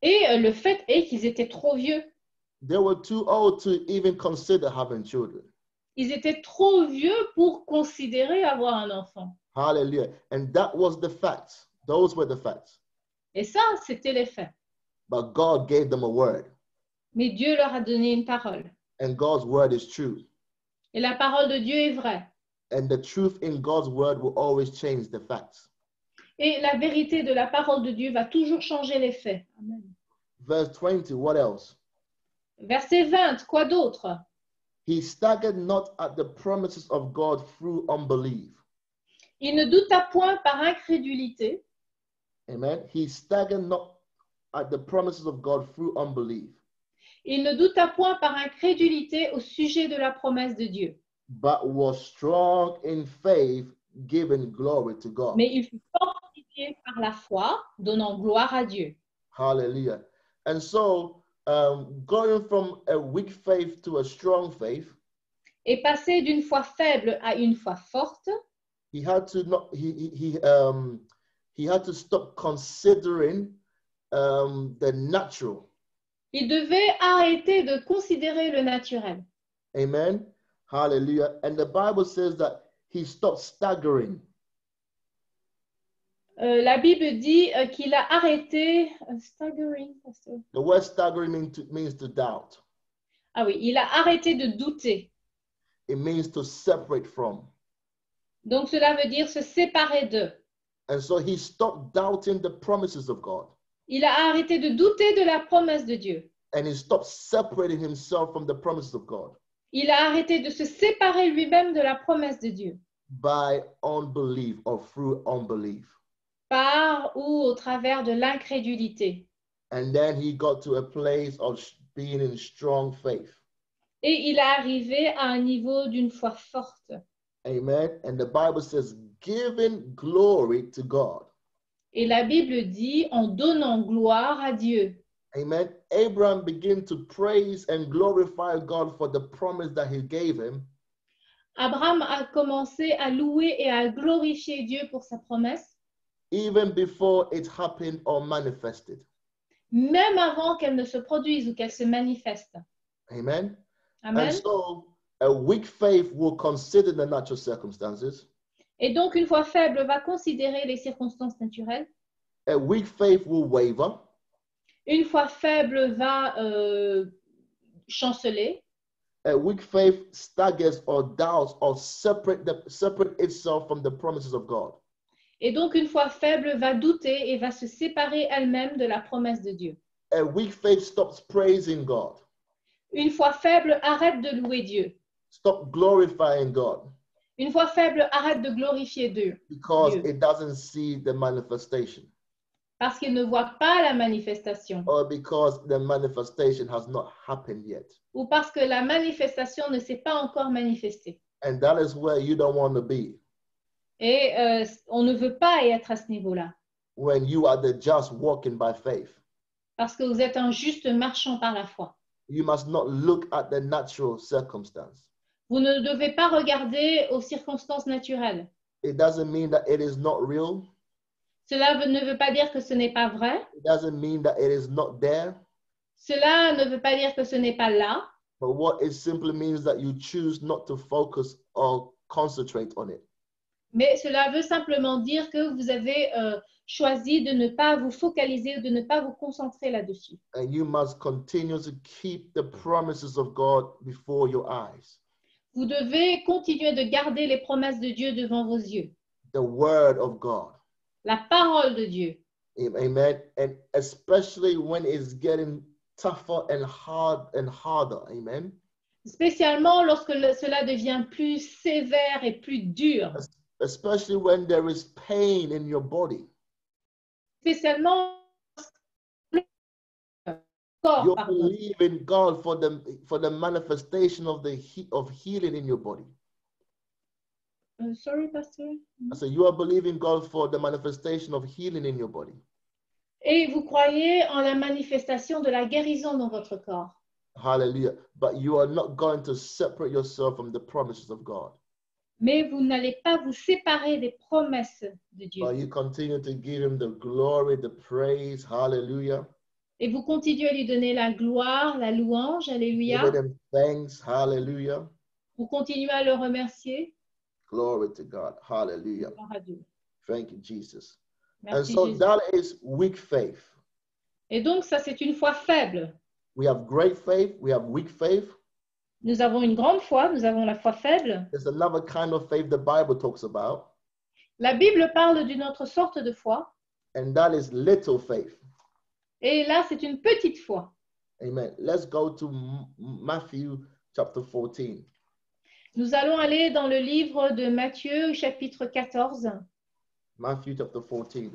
Et le fait est qu'ils étaient trop vieux. They were too old to even consider having children. Ils étaient trop vieux pour considérer avoir un enfant. Hallelujah. And that was the facts. Those were the facts. Et ça, c'était les faits. But God gave them a word. Mais Dieu leur a donné une parole. And God's word is true. Et la parole de Dieu est vraie. And the truth in God's word will always change the facts. Et la vérité de la parole de Dieu va toujours changer les faits. Amen. Verse 20, what else? Verset 20, quoi d'autre? He staggered not at the promises of God through unbelief. Il ne douta point par incrédulité. Amen. He staggered not at the promises of God through unbelief, Il ne douta point par incrédulité au sujet de la promesse de Dieu. but was strong in faith, giving glory to God. Mais il fut fortifié par la foi, donnant gloire à Dieu. Hallelujah. And so, going from a weak faith to a strong faith, Et passer d'une foi faible à une foi forte, he had to not he had to stop considering the natural. il devait arrêter de considérer le naturel. Amen. Hallelujah. And the Bible says that he stopped staggering. La Bible dit qu'il a arrêté staggering. The word staggering means to doubt. Ah oui, il a arrêté de douter. It means to separate from. Donc cela veut dire se séparer d'eux. And so he stopped doubting the promises of God. Il a arrêté de douter de la promesse de Dieu. And he stopped separating himself from the promises of God Il a arrêté de se séparer lui-même de la promesse de Dieu. by unbelief or through unbelief. Par ou au travers de l'incrédulité. And then he got to a place of being in strong faith. Et il est arrivé à un niveau d'une foi forte. Amen. And the Bible says, giving glory to God. Et la Bible dit en donnant gloire à Dieu. Amen. Abraham began to praise and glorify God for the promise that he gave him. Abraham a commencé à louer et à glorifier Dieu pour sa promesse, even before it happened or manifested. même avant qu'elle ne se produise ou qu'elle se manifeste. Amen. Amen. And so a weak faith will consider the natural circumstances. Et donc, une foi faible va considérer les circonstances naturelles. A weak faith will waver. Une foi faible va chanceler. A weak faith staggers or doubts or separate itself from the promises of God. Et donc, une foi faible va douter et va se séparer elle-même de la promesse de Dieu. A weak faith stops praising God. Une foi faible arrête de louer Dieu. Stop glorifying God. Une foi faible arrête de glorifier Dieu. Because Dieu. it doesn't see the manifestation. Parce qu'il ne voit pas la manifestation. Or because the manifestation has not happened yet. Ou parce que la manifestation ne s'est pas encore manifestée. And that is where you don't want to be. Et on ne veut pas y être à ce niveau-là. When you are the just walking by faith. Parce que vous êtes un juste marchant par la foi. You must not look at the natural circumstance. Vous ne devez pas regarder aux circonstances naturelles. It doesn't mean that it is not real. Cela ne veut pas dire que ce n'est pas vrai. It doesn't mean that it is not there. Cela ne veut pas dire que ce n'est pas là. But what it simply means that you choose not to focus or concentrate on it. Mais cela veut simplement dire que vous avez choisi de ne pas vous focaliser, de ne pas vous concentrer là-dessus. And you must continue to keep the promises of God before your eyes. Vous devez continuer de garder les promesses de Dieu devant vos yeux. The word of God. La parole de Dieu. Amen. And especially when it's getting tougher and harder. Amen. Spécialement lorsque cela devient plus sévère et plus dur. Especially when there is pain in your body. Spécialement corps, You pardon. believe in God for the manifestation of healing in your body. Sorry, pastor. I said, you are believing God for the manifestation of healing in your body. Et vous croyez en la manifestation de la guérison dans votre corps. Hallelujah. But you are not going to separate yourself from the promises of God. Mais vous n'allez pas vous séparer des promesses de Dieu. But you continue to give him the glory, the praise. Hallelujah. Et vous continuez à lui donner la gloire, la louange, alléluia. Giving him thanks. Hallelujah. Vous continuez à le remercier. Glory to God. Hallelujah. Gloire à Dieu. Thank you, Jesus. And Merci so Jésus. that is weak faith. Et donc ça, c'est une foi faible. We have great faith. We have weak faith. Nous avons une grande foi, nous avons la foi faible. There's another kind of faith the Bible talks about, La Bible parle d'une autre sorte de foi. and that is little faith. Et là, c'est une petite foi. Amen. Let's go to Matthew chapter 14. Nous allons aller dans le livre de Matthieu, chapitre 14. Matthew chapter 14.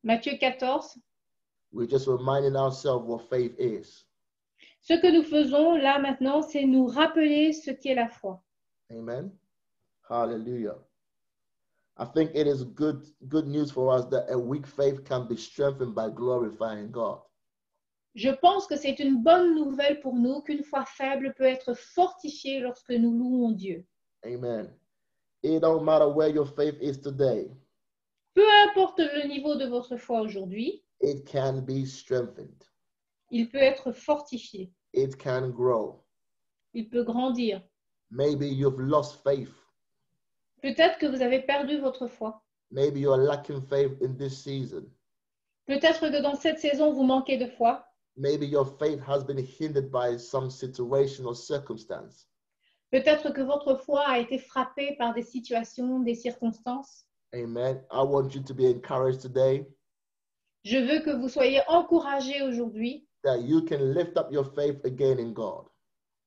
Matthieu 14. We're just reminding ourselves what faith is. Ce que nous faisons là maintenant, c'est nous rappeler ce qu'est la foi. Amen. Hallelujah. I think it is good news for us that a weak faith can be strengthened by glorifying God. Je pense que c'est une bonne nouvelle pour nous qu'une foi faible peut être fortifiée lorsque nous louons Dieu. Amen. It don't matter where your faith is today, Peu importe le niveau de votre foi aujourd'hui, it can be strengthened. il peut être fortifié, It can grow. il peut grandir. Maybe you've lost faith. Peut-être que vous avez perdu votre foi. Maybe you're lacking faith in this season. Peut-être que dans cette saison, vous manquez de foi. Maybe your faith has been hindered by some situation or circumstance. Peut-être que votre foi a été frappée par des situations, des circonstances. Amen. I want you to be encouraged today Je veux que vous soyez encouragés aujourd'hui. that you can lift up your faith again in God.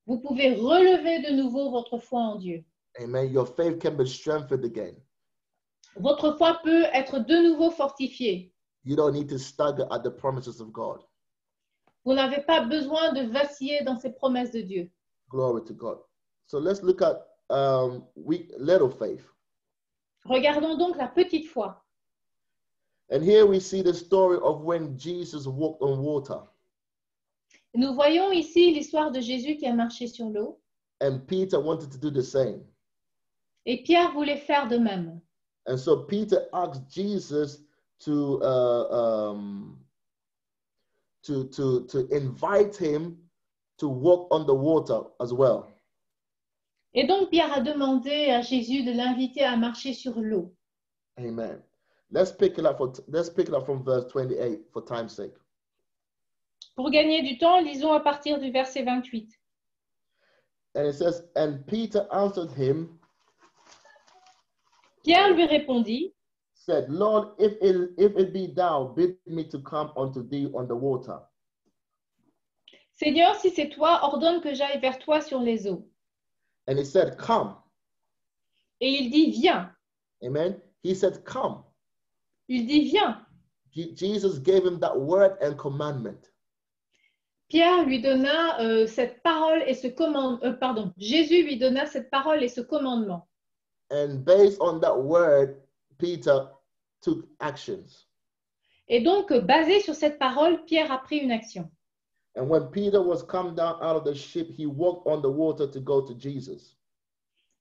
Vous pouvez relever de nouveau votre foi en Dieu. Amen. Your faith can be strengthened again. Votre foi peut être de nouveau fortifiée. You don't need to stagger at the promises of God. Vous n'avez pas besoin de vaciller dans ces promesses de Dieu. Glory to God. So let's look at little faith. Regardons donc la petite foi. And here we see the story of when Jesus walked on water. Nous voyons ici l'histoire de Jésus qui a marché sur l'eau. And Peter wanted to do the same. Et Pierre voulait faire de même. And so Peter asked Jesus to invite him to walk on the water as well. Et donc Pierre a demandé à Jésus de l'inviter à marcher sur l'eau. Amen. Let's pick it up from verse 28 for time's sake. Pour gagner du temps, lisons à partir du verset 28. And it says, and Peter answered him, Pierre lui répondit, said, Lord, if it be thou, bid me to come unto thee on the water. Seigneur, si c'est toi, ordonne que j'aille vers toi sur les eaux. And he said, come. Et il dit, viens. Amen. He said, come. Il dit, viens. Jesus gave him that word and commandment. Pierre lui donna cette parole et ce commandement. Jésus lui donna cette parole et ce commandement. And based on that word, Peter took actions. Et donc, basé sur cette parole, Pierre a pris une action. And when Peter was come down out of the ship, he walked on the water to go to Jesus.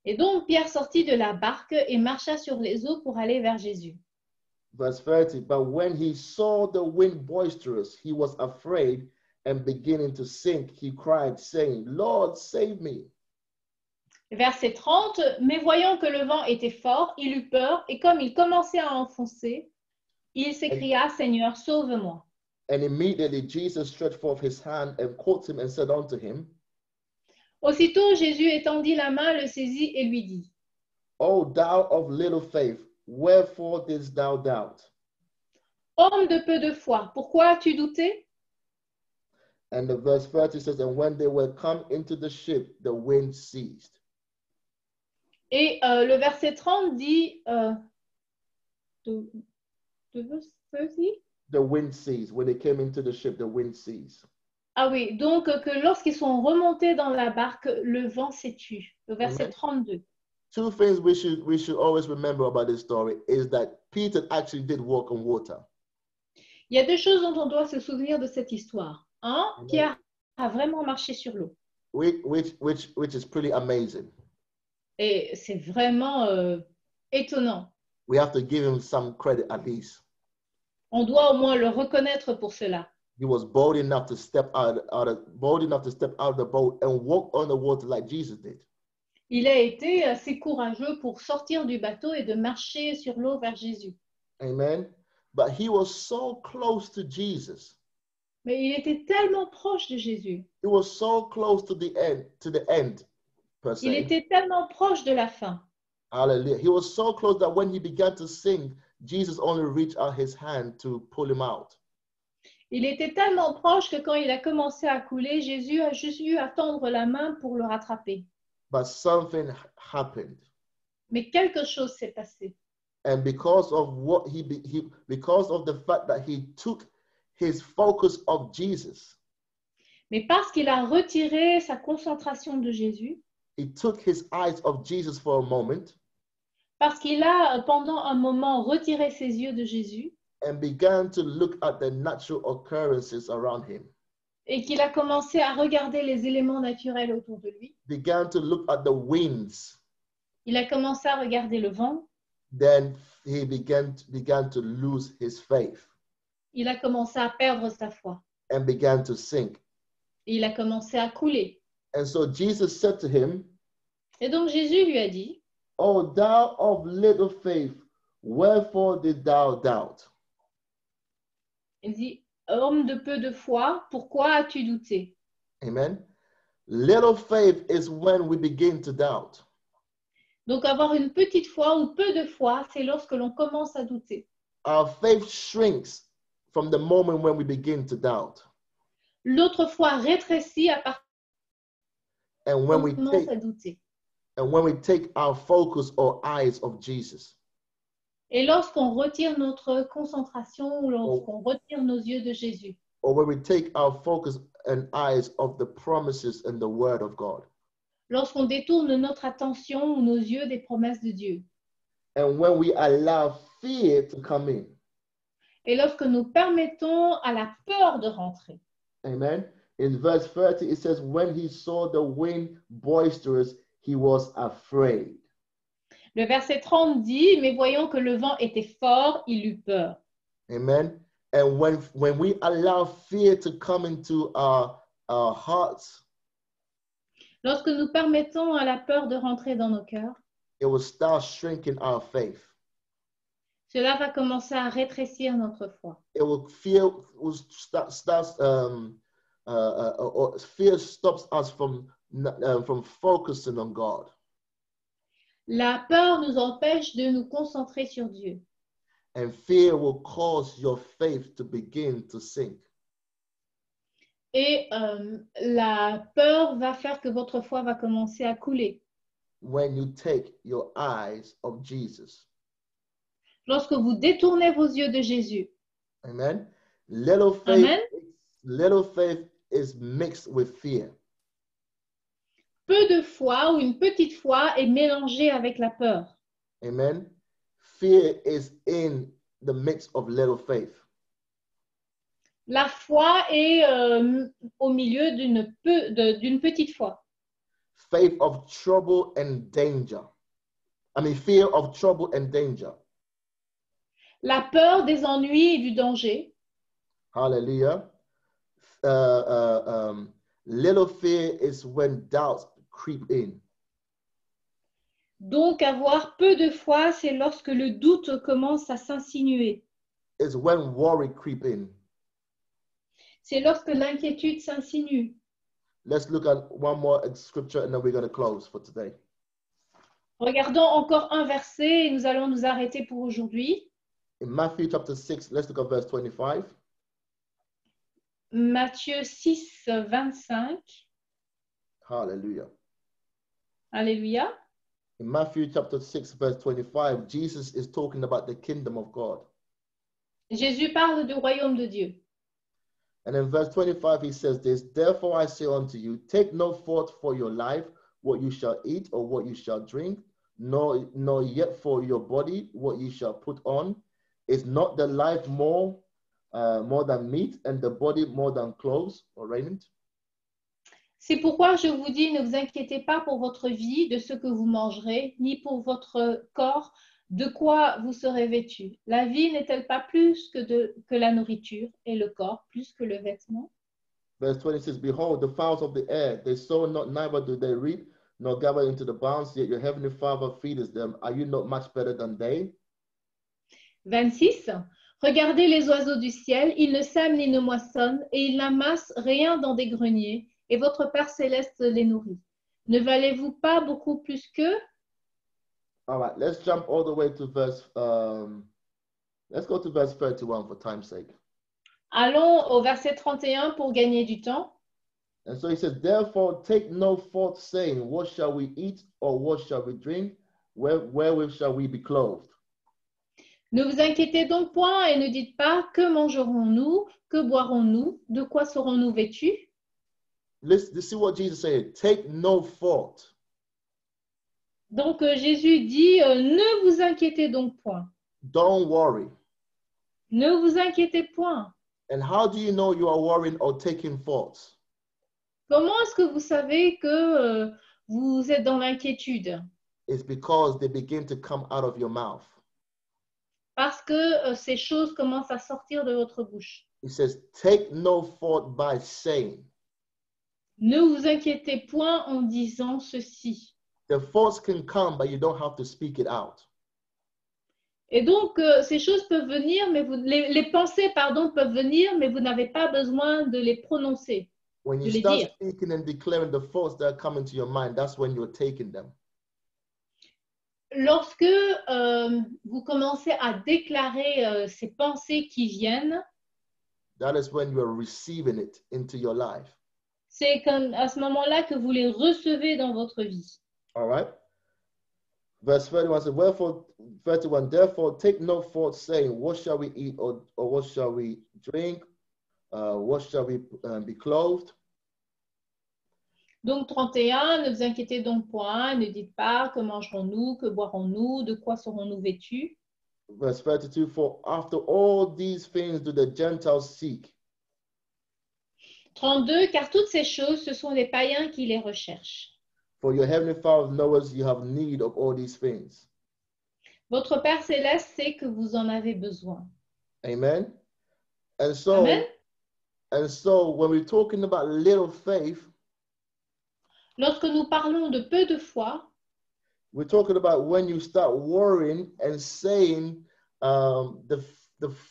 Et donc, Pierre sortit de la barque et marcha sur les eaux pour aller vers Jésus. Verse 30, but when he saw the wind boisterous, he was afraid, and beginning to sink, he cried, saying, Lord, save me. Verset 30, mais voyant que le vent était fort, il eut peur, et comme il commençait à enfoncer, il s'écria, Seigneur, sauve-moi. And immediately Jesus stretched forth his hand and caught him and said unto him, Aussitôt Jésus étendit la main, le saisit et lui dit, O thou of little faith, wherefore didst thou doubt? Homme de peu de foi, pourquoi as-tu douté? And the verse 30 says, and when they were come into the ship, the wind ceased. Et le verset 30 dit, The wind ceased. When they came into the ship, the wind ceased. Ah oui, donc que lorsqu'ils sont remontés dans la barque, le vent s'est tu. Le verset Amen. 32. Two things we should always remember about this story is that Peter actually did walk on water. Il y a deux choses dont on doit se souvenir de cette histoire. Un, Amen. Pierre a vraiment marché sur l'eau. Which is pretty amazing. Et c'est vraiment étonnant. We have to give him some credit at least. On doit au moins le reconnaître pour cela. He was bold enough to step out of the boat and walk on the water like Jesus did. Il a été assez courageux pour sortir du bateau et de marcher sur l'eau vers Jésus. Amen. But he was so close to Jesus. Mais il était tellement proche de Jésus. He was so close to the end, per se. Il était tellement proche de la fin. Hallelujah. He was so close that when he began to sing, Jesus only reached out his hand to pull him out. Il était tellement proche que quand il a commencé à couler, Jésus a juste eu à tendre la main pour le rattraper. But something happened. Mais quelque chose s'est passé. And because of because of the fact that he took his focus of Jesus, Mais parce qu'il a retiré sa concentration de Jésus, he took his eyes of Jesus for a moment parce qu'il a pendant un moment retiré ses yeux de Jésus and began to look at the natural occurrences around him, et qu'il a commencé à regarder les éléments naturels autour de lui, began to look at the winds, il a commencé à regarder le vent, then he began to lose his faith il a commencé à perdre sa foi and began to sink. et il a commencé à couler. And so Jesus said to him, Et donc Jésus lui a dit, "O thou of little faith, wherefore did thou doubt?" il dit, homme de peu de foi, pourquoi as-tu douté? Amen. Little faith is when we begin to doubt. Donc avoir une petite foi ou peu de foi, c'est lorsque l'on commence à douter. Our faith shrinks from the moment when we begin to doubt. L'autre foi rétrécit à partir And où when on we commence take à douter. our focus or eyes of Jesus. Et lorsqu'on retire notre concentration ou lorsqu'on retire nos yeux de Jésus, Or when we take our focus and eyes of the promises and the word of God. lorsqu'on détourne notre attention ou nos yeux des promesses de Dieu, And when we allow fear to come in. et lorsque nous permettons à la peur de rentrer. Amen. In verse 30, it says, when he saw the wind boisterous, he was afraid. Le verset 30 dit, mais voyant que le vent était fort, il eut peur. Amen. And when we allow fear to come into our hearts, Lorsque nous permettons à la peur de rentrer dans nos cœurs, it will start shrinking our faith. cela va commencer à rétrécir notre foi. It will fear stops us from focusing on God. La peur nous empêche de nous concentrer sur Dieu. And fear will cause your faith to begin to sink. Et la peur va faire que votre foi va commencer à couler. When you take your eyes of Jesus. Lorsque vous détournez vos yeux de Jésus. Amen. Little faith is mixed with fear. Peu de foi ou une petite foi est mélangée avec la peur. Amen. Fear is in the mix of little faith. La foi est au milieu d'une petite foi. Faith of trouble and danger. Fear of trouble and danger. La peur des ennuis et du danger. Hallelujah. Little fear is when doubts creep in. Donc, avoir peu de foi, c'est lorsque le doute commence à s'insinuer. It's when worry creep in. C'est lorsque l'inquiétude s'insinue. Let's look at one more scripture and then we're going to close for today. Regardons encore un verset et nous allons nous arrêter pour aujourd'hui. In Matthew chapter 6, let's look at verse 25. Matthieu 6, 25. Hallelujah. Alléluia. In Matthew chapter 6, verse 25, Jesus is talking about the kingdom of God. Jésus parle du royaume de Dieu. And in verse 25, he says this, therefore I say unto you, take no thought for your life, what you shall eat or what you shall drink, nor yet for your body, what you shall put on. Is not the life more than meat, and the body more than clothes or raiment? C'est pourquoi je vous dis, ne vous inquiétez pas pour votre vie, de ce que vous mangerez, ni pour votre corps, de quoi vous serez vêtus. La vie n'est-elle pas plus que la nourriture, et le corps plus que le vêtement? Verse 26, behold, the fowls of the air, they sow not, neither do they reap, nor gather into the barns, yet your heavenly Father feedeth them. Are you not much better than they? 26. Regardez les oiseaux du ciel, ils ne sèment ni ne moissonnent, et ils n'amassent rien dans des greniers, et votre Père céleste les nourrit. Ne valez-vous pas beaucoup plus qu'eux? All right, let's jump all the way to let's go to verse 31 for time's sake. Allons au verset 31 pour gagner du temps. And so he says, therefore take no thought, saying, what shall we eat, or what shall we drink, wherewith shall we be clothed? Ne vous inquiétez donc point et ne dites pas que mangerons-nous, que boirons-nous, de quoi serons-nous vêtus? Let's see what Jesus said. Take no thought. Donc Jésus dit, ne vous inquiétez donc point. Don't worry. Ne vous inquiétez point. And how do you know you are worrying or taking thoughts? Comment est-ce que vous savez que vous êtes dans l'inquiétude? It's because they begin to come out of your mouth. Parce que ces choses commencent à sortir de votre bouche. He says, take no thought by saying. Ne vous inquiétez point en disant ceci. The thoughts can come, but you don't have to speak it out. Et donc, ces choses peuvent venir, mais les pensées, peuvent venir, mais vous n'avez pas besoin de les prononcer. When you start speaking and declaring the thoughts that are coming to your mind, that's when you're taking them. Lorsque vous commencez à déclarer ces pensées qui viennent, that is when you are receiving it into your life. C'est à ce moment-là que vous les recevez dans votre vie. All right. Verse 31 says, wherefore, 31, therefore take no thought, saying, what shall we eat, or what shall we drink, what shall we be clothed? Donc 31, ne vous inquiétez donc point, ne dites pas que mangerons-nous, que boirons-nous, de quoi serons-nous vêtus. Verse 32, for after all these things do the Gentiles seek. 32, car toutes ces choses, ce sont les païens qui les recherchent. For your heavenly Father knows you have need of all these things. Votre Père céleste sait que vous en avez besoin. Amen. And so, Amen. And so when we're talking about little faith, lorsque nous parlons de peu de foi, we're talking about when you start worrying and saying the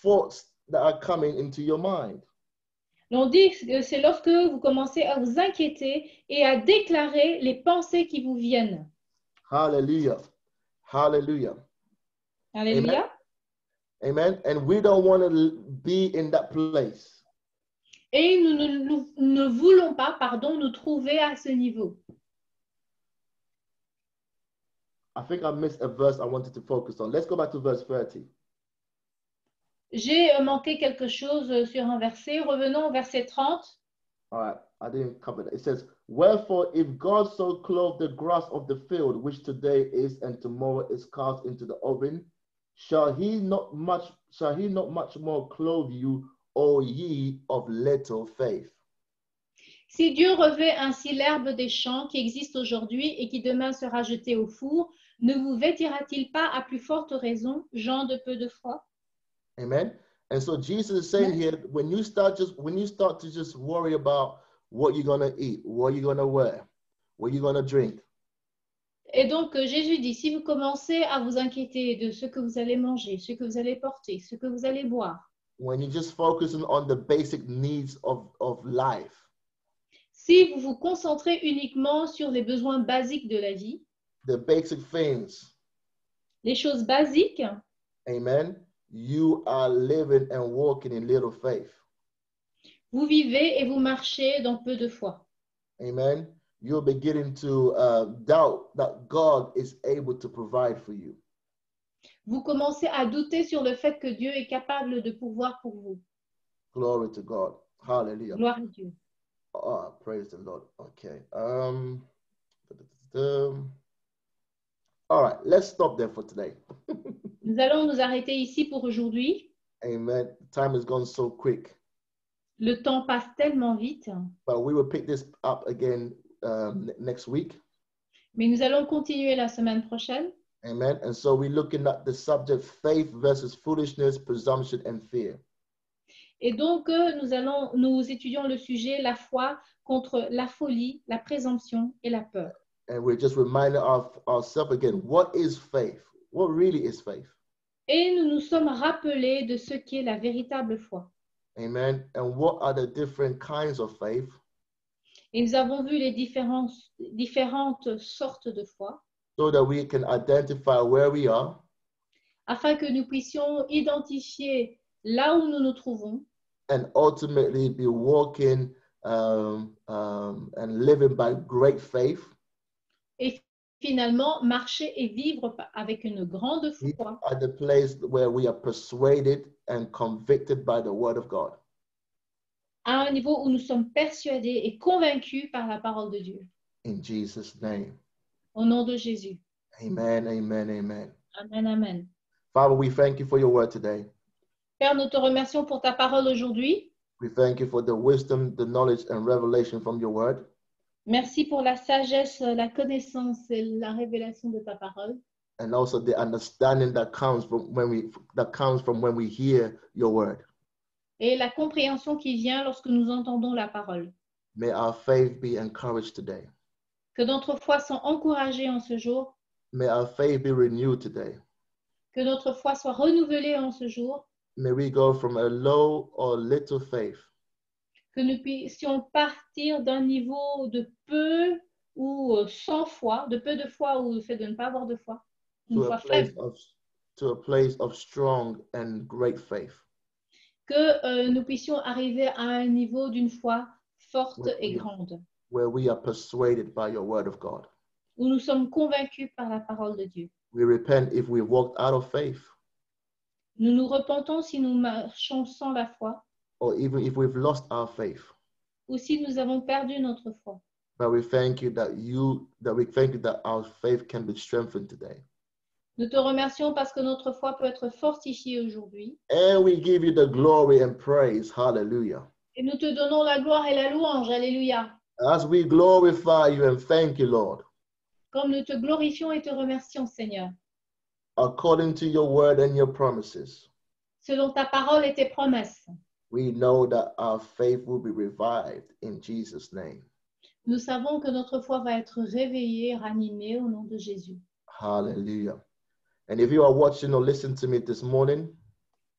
thoughts that are coming into your mind. On dit que c'est lorsque vous commencez à vous inquiéter et à déclarer les pensées qui vous viennent. Hallelujah. Hallelujah. Alléluia. Amen. And we don't want to be in that place. Et nous ne voulons pas, nous trouver à ce niveau. I think I missed a verse I wanted to focus on. Let's go back to verse 30. J'ai manqué quelque chose sur un verset. Revenons au verset 30. All right, I didn't cover that. It says, wherefore, if God so clothe the grass of the field, which today is and tomorrow is cast into the oven, shall he not much more clothe you, O ye of little faith? Si Dieu revêt ainsi l'herbe des champs qui existe aujourd'hui et qui demain sera jetée au four, ne vous vêtira-t-il pas à plus forte raison, gens de peu de foi? Amen. And so Jesus is saying here, when you start to just worry about what you're gonna eat, what you're gonna wear, what you're gonna drink. Et donc Jésus dit, si vous commencez à vous inquiéter de ce que vous allez manger, ce que vous allez porter, ce que vous allez boire. When you're just focusing on the basic needs of life. Si vous vous concentrez uniquement sur les besoins basiques de la vie, the basic things, les choses basiques, amen, you are living and walking in little faith. Vous vivez et vous marchez dans peu de foi. Amen. You're beginning to doubt that God is able to provide for you. Vous commencez à douter sur le fait que Dieu est capable de pourvoir pour vous. Glory to God. Hallelujah. Gloire à Dieu. Oh, praise the Lord. Okay. All right, let's stop there for today. Nous allons nous arrêter ici pour aujourd'hui. Amen. Time has gone so quick. Le temps passe tellement vite, But we will pick this up again next week. mais nous allons continuer la semaine prochaine. Amen. And so we're looking at the subject faith versus foolishness, presumption, and fear. Et donc, nous étudions le sujet la foi contre la folie, la présomption et la peur. And we're just reminding ourselves again, what is faith? What really is faith? Et nous nous sommes rappelés de ce qu'est la véritable foi. Amen. And what are the different kinds of faith? Et nous avons vu les différentes sortes de foi, So that we can identify where we are afin que nous puissions identifier là où nous nous trouvons and ultimately be walking and living by great faith et finalement marcher et vivre avec une grande foi at the place where we are persuaded and convicted by the word of God. à un niveau où nous sommes persuadés et convaincus par la parole de Dieu. In Jesus' name. Au nom de Jésus. Amen, amen, amen. Amen, amen. Father, we thank you for your word today. Père, nous te remercions pour ta parole aujourd'hui. We thank you for the wisdom, the knowledge, and revelation from your word. Merci pour la sagesse, la connaissance et la révélation de ta parole. And also the understanding that comes from when we hear your word. Et la compréhension qui vient lorsque nous entendons la parole. May our faith be encouraged today. Que notre foi soit encouragée en ce jour. May our faith be renewed today. Que notre foi soit renouvelée en ce jour. May we go from a low or little faith Que nous puissions partir d'un niveau de peu ou sans foi, de peu de foi ou le fait de ne pas avoir de foi, une foi faible. To a place of strong and great faith. Que nous puissions arriver à un niveau d'une foi forte et grande. Where we are persuaded by your word of God. Où nous sommes convaincus par la parole de Dieu. We repent if we walked out of faith. Nous nous repentons si nous marchons sans la foi. Or even if we've lost our faith. Ou si nous avons perdu notre foi. But we thank you that our faith can be strengthened today. Nous te remercions parce que notre foi peut être fortifiée aujourd'hui. And we give you the glory and praise. Hallelujah. Et nous te donnons la gloire et la louange. Alléluia. As we glorify you and thank you, Lord. Comme nous te glorifions et te remercions, Seigneur. According to your word and your promises. Selon ta parole et tes promesses. We know that our faith will be revived in Jesus' name. Nous savons que notre foi va être réveillée, ranimée au nom de Jésus. Hallelujah. And if you are watching or listening to me this morning,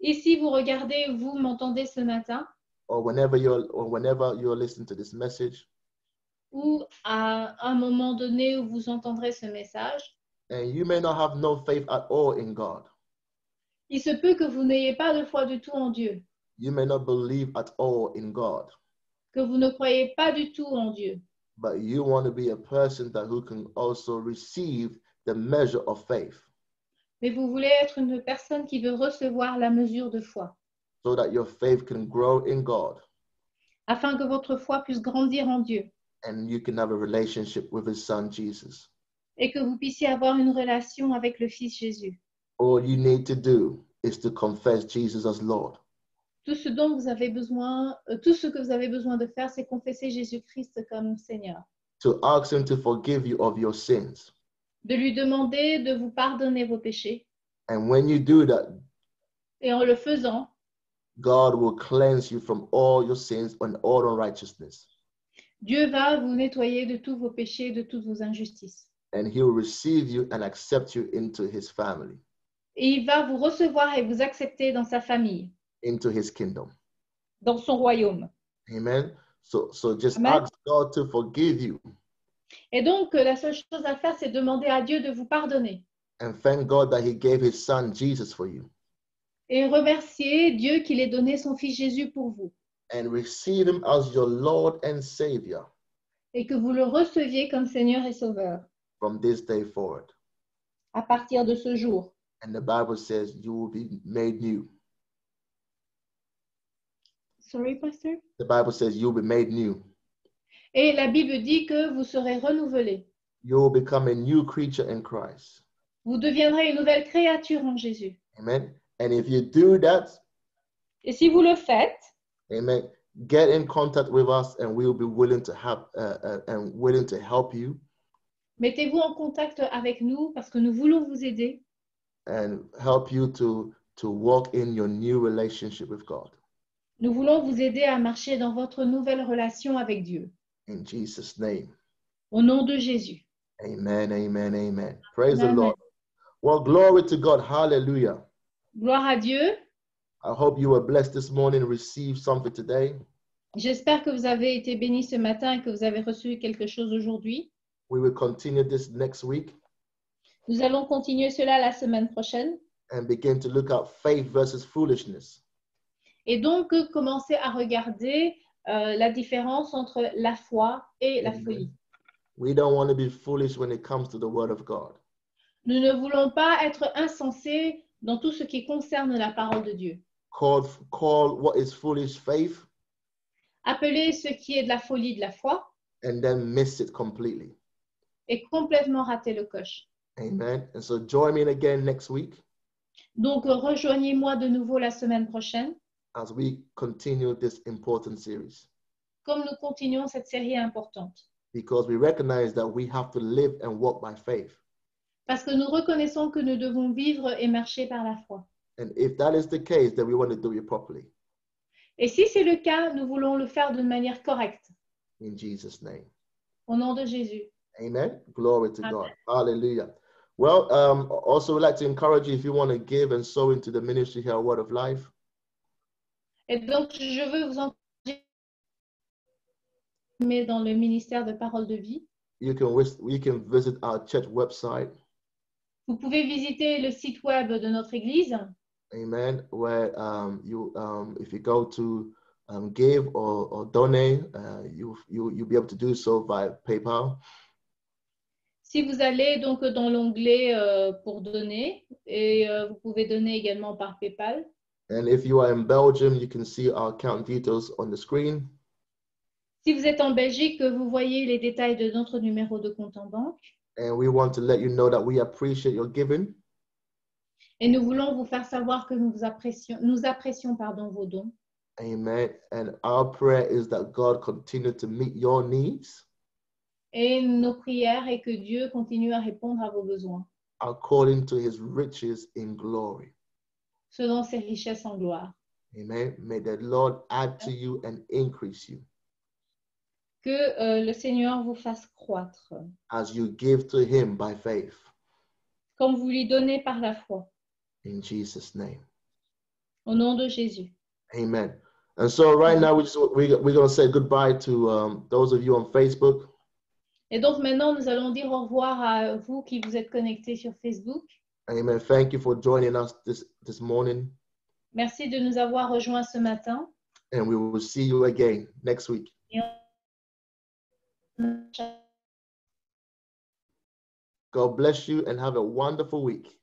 et si vous regardez, vous m'entendez ce matin, or whenever you're listening to this message, ou à un moment donné où vous entendrez ce message, and you may not have no faith at all in God. Il se peut que vous n'ayez pas de foi du tout en Dieu. You may not believe at all in God. Que vous ne croyez pas du tout en Dieu. But you want to be a person who can also receive the measure of faith. Mais vous voulez être une personne qui veut recevoir la mesure de foi. So that your faith can grow in God. Afin que votre foi puisse grandir en Dieu. And you can have a relationship with his son Jesus. Et que vous puissiez avoir une relation avec le Fils Jésus. All you need to do is to confess Jesus as Lord. Tout ce que vous avez besoin de faire, c'est confesser Jésus-Christ comme Seigneur. To ask him to forgive you of your sins. De lui demander de vous pardonner vos péchés. And when you do that, et en le faisant, God will cleanse you from all your sins and all unrighteousness. Dieu va vous nettoyer de tous vos péchés, de toutes vos injustices. And he will receive you and accept you into his family. Et il va vous recevoir et vous accepter dans sa famille. Into his kingdom. Dans son royaume. Amen. So just Amen. ask God to forgive you. Et donc, la seule chose à faire, c'est demander à Dieu de vous pardonner. And thank God that he gave his son Jesus for you. Et remercier Dieu qu'il ait donné son Fils Jésus pour vous. And receive him as your Lord and Savior. Et que vous le receviez comme Seigneur et Sauveur. From this day forward. À partir de ce jour. And the Bible says you will be made new. Sorry, Pastor. The Bible says you'll be made new. Et la Bible dit que vous serez renouvelés. You will become a new creature in Christ. Vous deviendrez une nouvelle créature en Jésus. Amen. And if you do that, Et si vous le faites, amen, get in contact with us and we'll be willing to help you mettez-vous en contact avec nous parce que nous voulons vous aider and help you to walk in your new relationship with God. Nous voulons vous aider à marcher dans votre nouvelle relation avec Dieu. In Jesus' name. Au nom de Jésus. Amen, amen, amen. Praise Amen. the Lord. Well, glory to God. Hallelujah. Gloire à Dieu. I hope you were blessed this morning, received something today. J'espère que vous avez été bénis ce matin et que vous avez reçu quelque chose aujourd'hui. We will continue this next week Nous allons continuer cela la semaine prochaine. and begin to look at faith versus foolishness. Et donc, commencer à regarder la différence entre la foi et la Amen. folie. We don't want to be foolish when it comes to the word of God. Nous ne voulons pas être insensés dans tout ce qui concerne la parole de Dieu. Call what is foolish faith Appeler ce qui est de la folie de la foi and then miss it completely. et complètement rater le coche. Amen. And so join me again next week Donc, rejoignez-moi de nouveau la semaine prochaine, as we continue this important series, comme nous continuons cette série importante. because we recognize that we have to live and walk by faith. Parce que nous reconnaissons que nous devons vivre et marcher par la foi. And if that is the case, then we want to do it properly. Et si c'est le cas, nous voulons le faire de manière correcte. In Jesus' name. Au nom de Jésus. Amen. Glory to Amen. God. Hallelujah. Well, also we'd like to encourage you if you want to give and sow into the ministry here, Word of Life. Et donc, je veux vous encourager dans le ministère de Parole de Vie. You can visit our church website. Vous pouvez visiter le site web de notre église. Amen. Where if you go to give or donate, you'll be able to do so via PayPal. Si vous allez donc dans l'onglet pour donner, et vous pouvez donner également par PayPal. And if you are in Belgium, you can see our account details on the screen. Si vous êtes en Belgique, vous voyez les détails de notre numéro de compte en banque. And we want to let you know that we appreciate your giving. Et nous voulons vous faire savoir que nous apprécions vos dons. Amen. And our prayer is that God continue to meet your needs Et nos prières est que Dieu continue à répondre à vos besoins, according to his riches in glory. selon ses richesses en gloire. Amen. May the Lord add to you and increase you Que le Seigneur vous fasse croître, as you give to him by faith. comme vous lui donnez par la foi. In Jesus' name. Au nom de Jésus. Amen. And so right now we're going to say goodbye to those of you on Facebook. Et donc maintenant, nous allons dire au revoir à vous qui vous êtes connectés sur Facebook. Amen. Thank you for joining us this morning. Merci de nous avoir rejoints ce matin. And we will see you again next week. God bless you and have a wonderful week.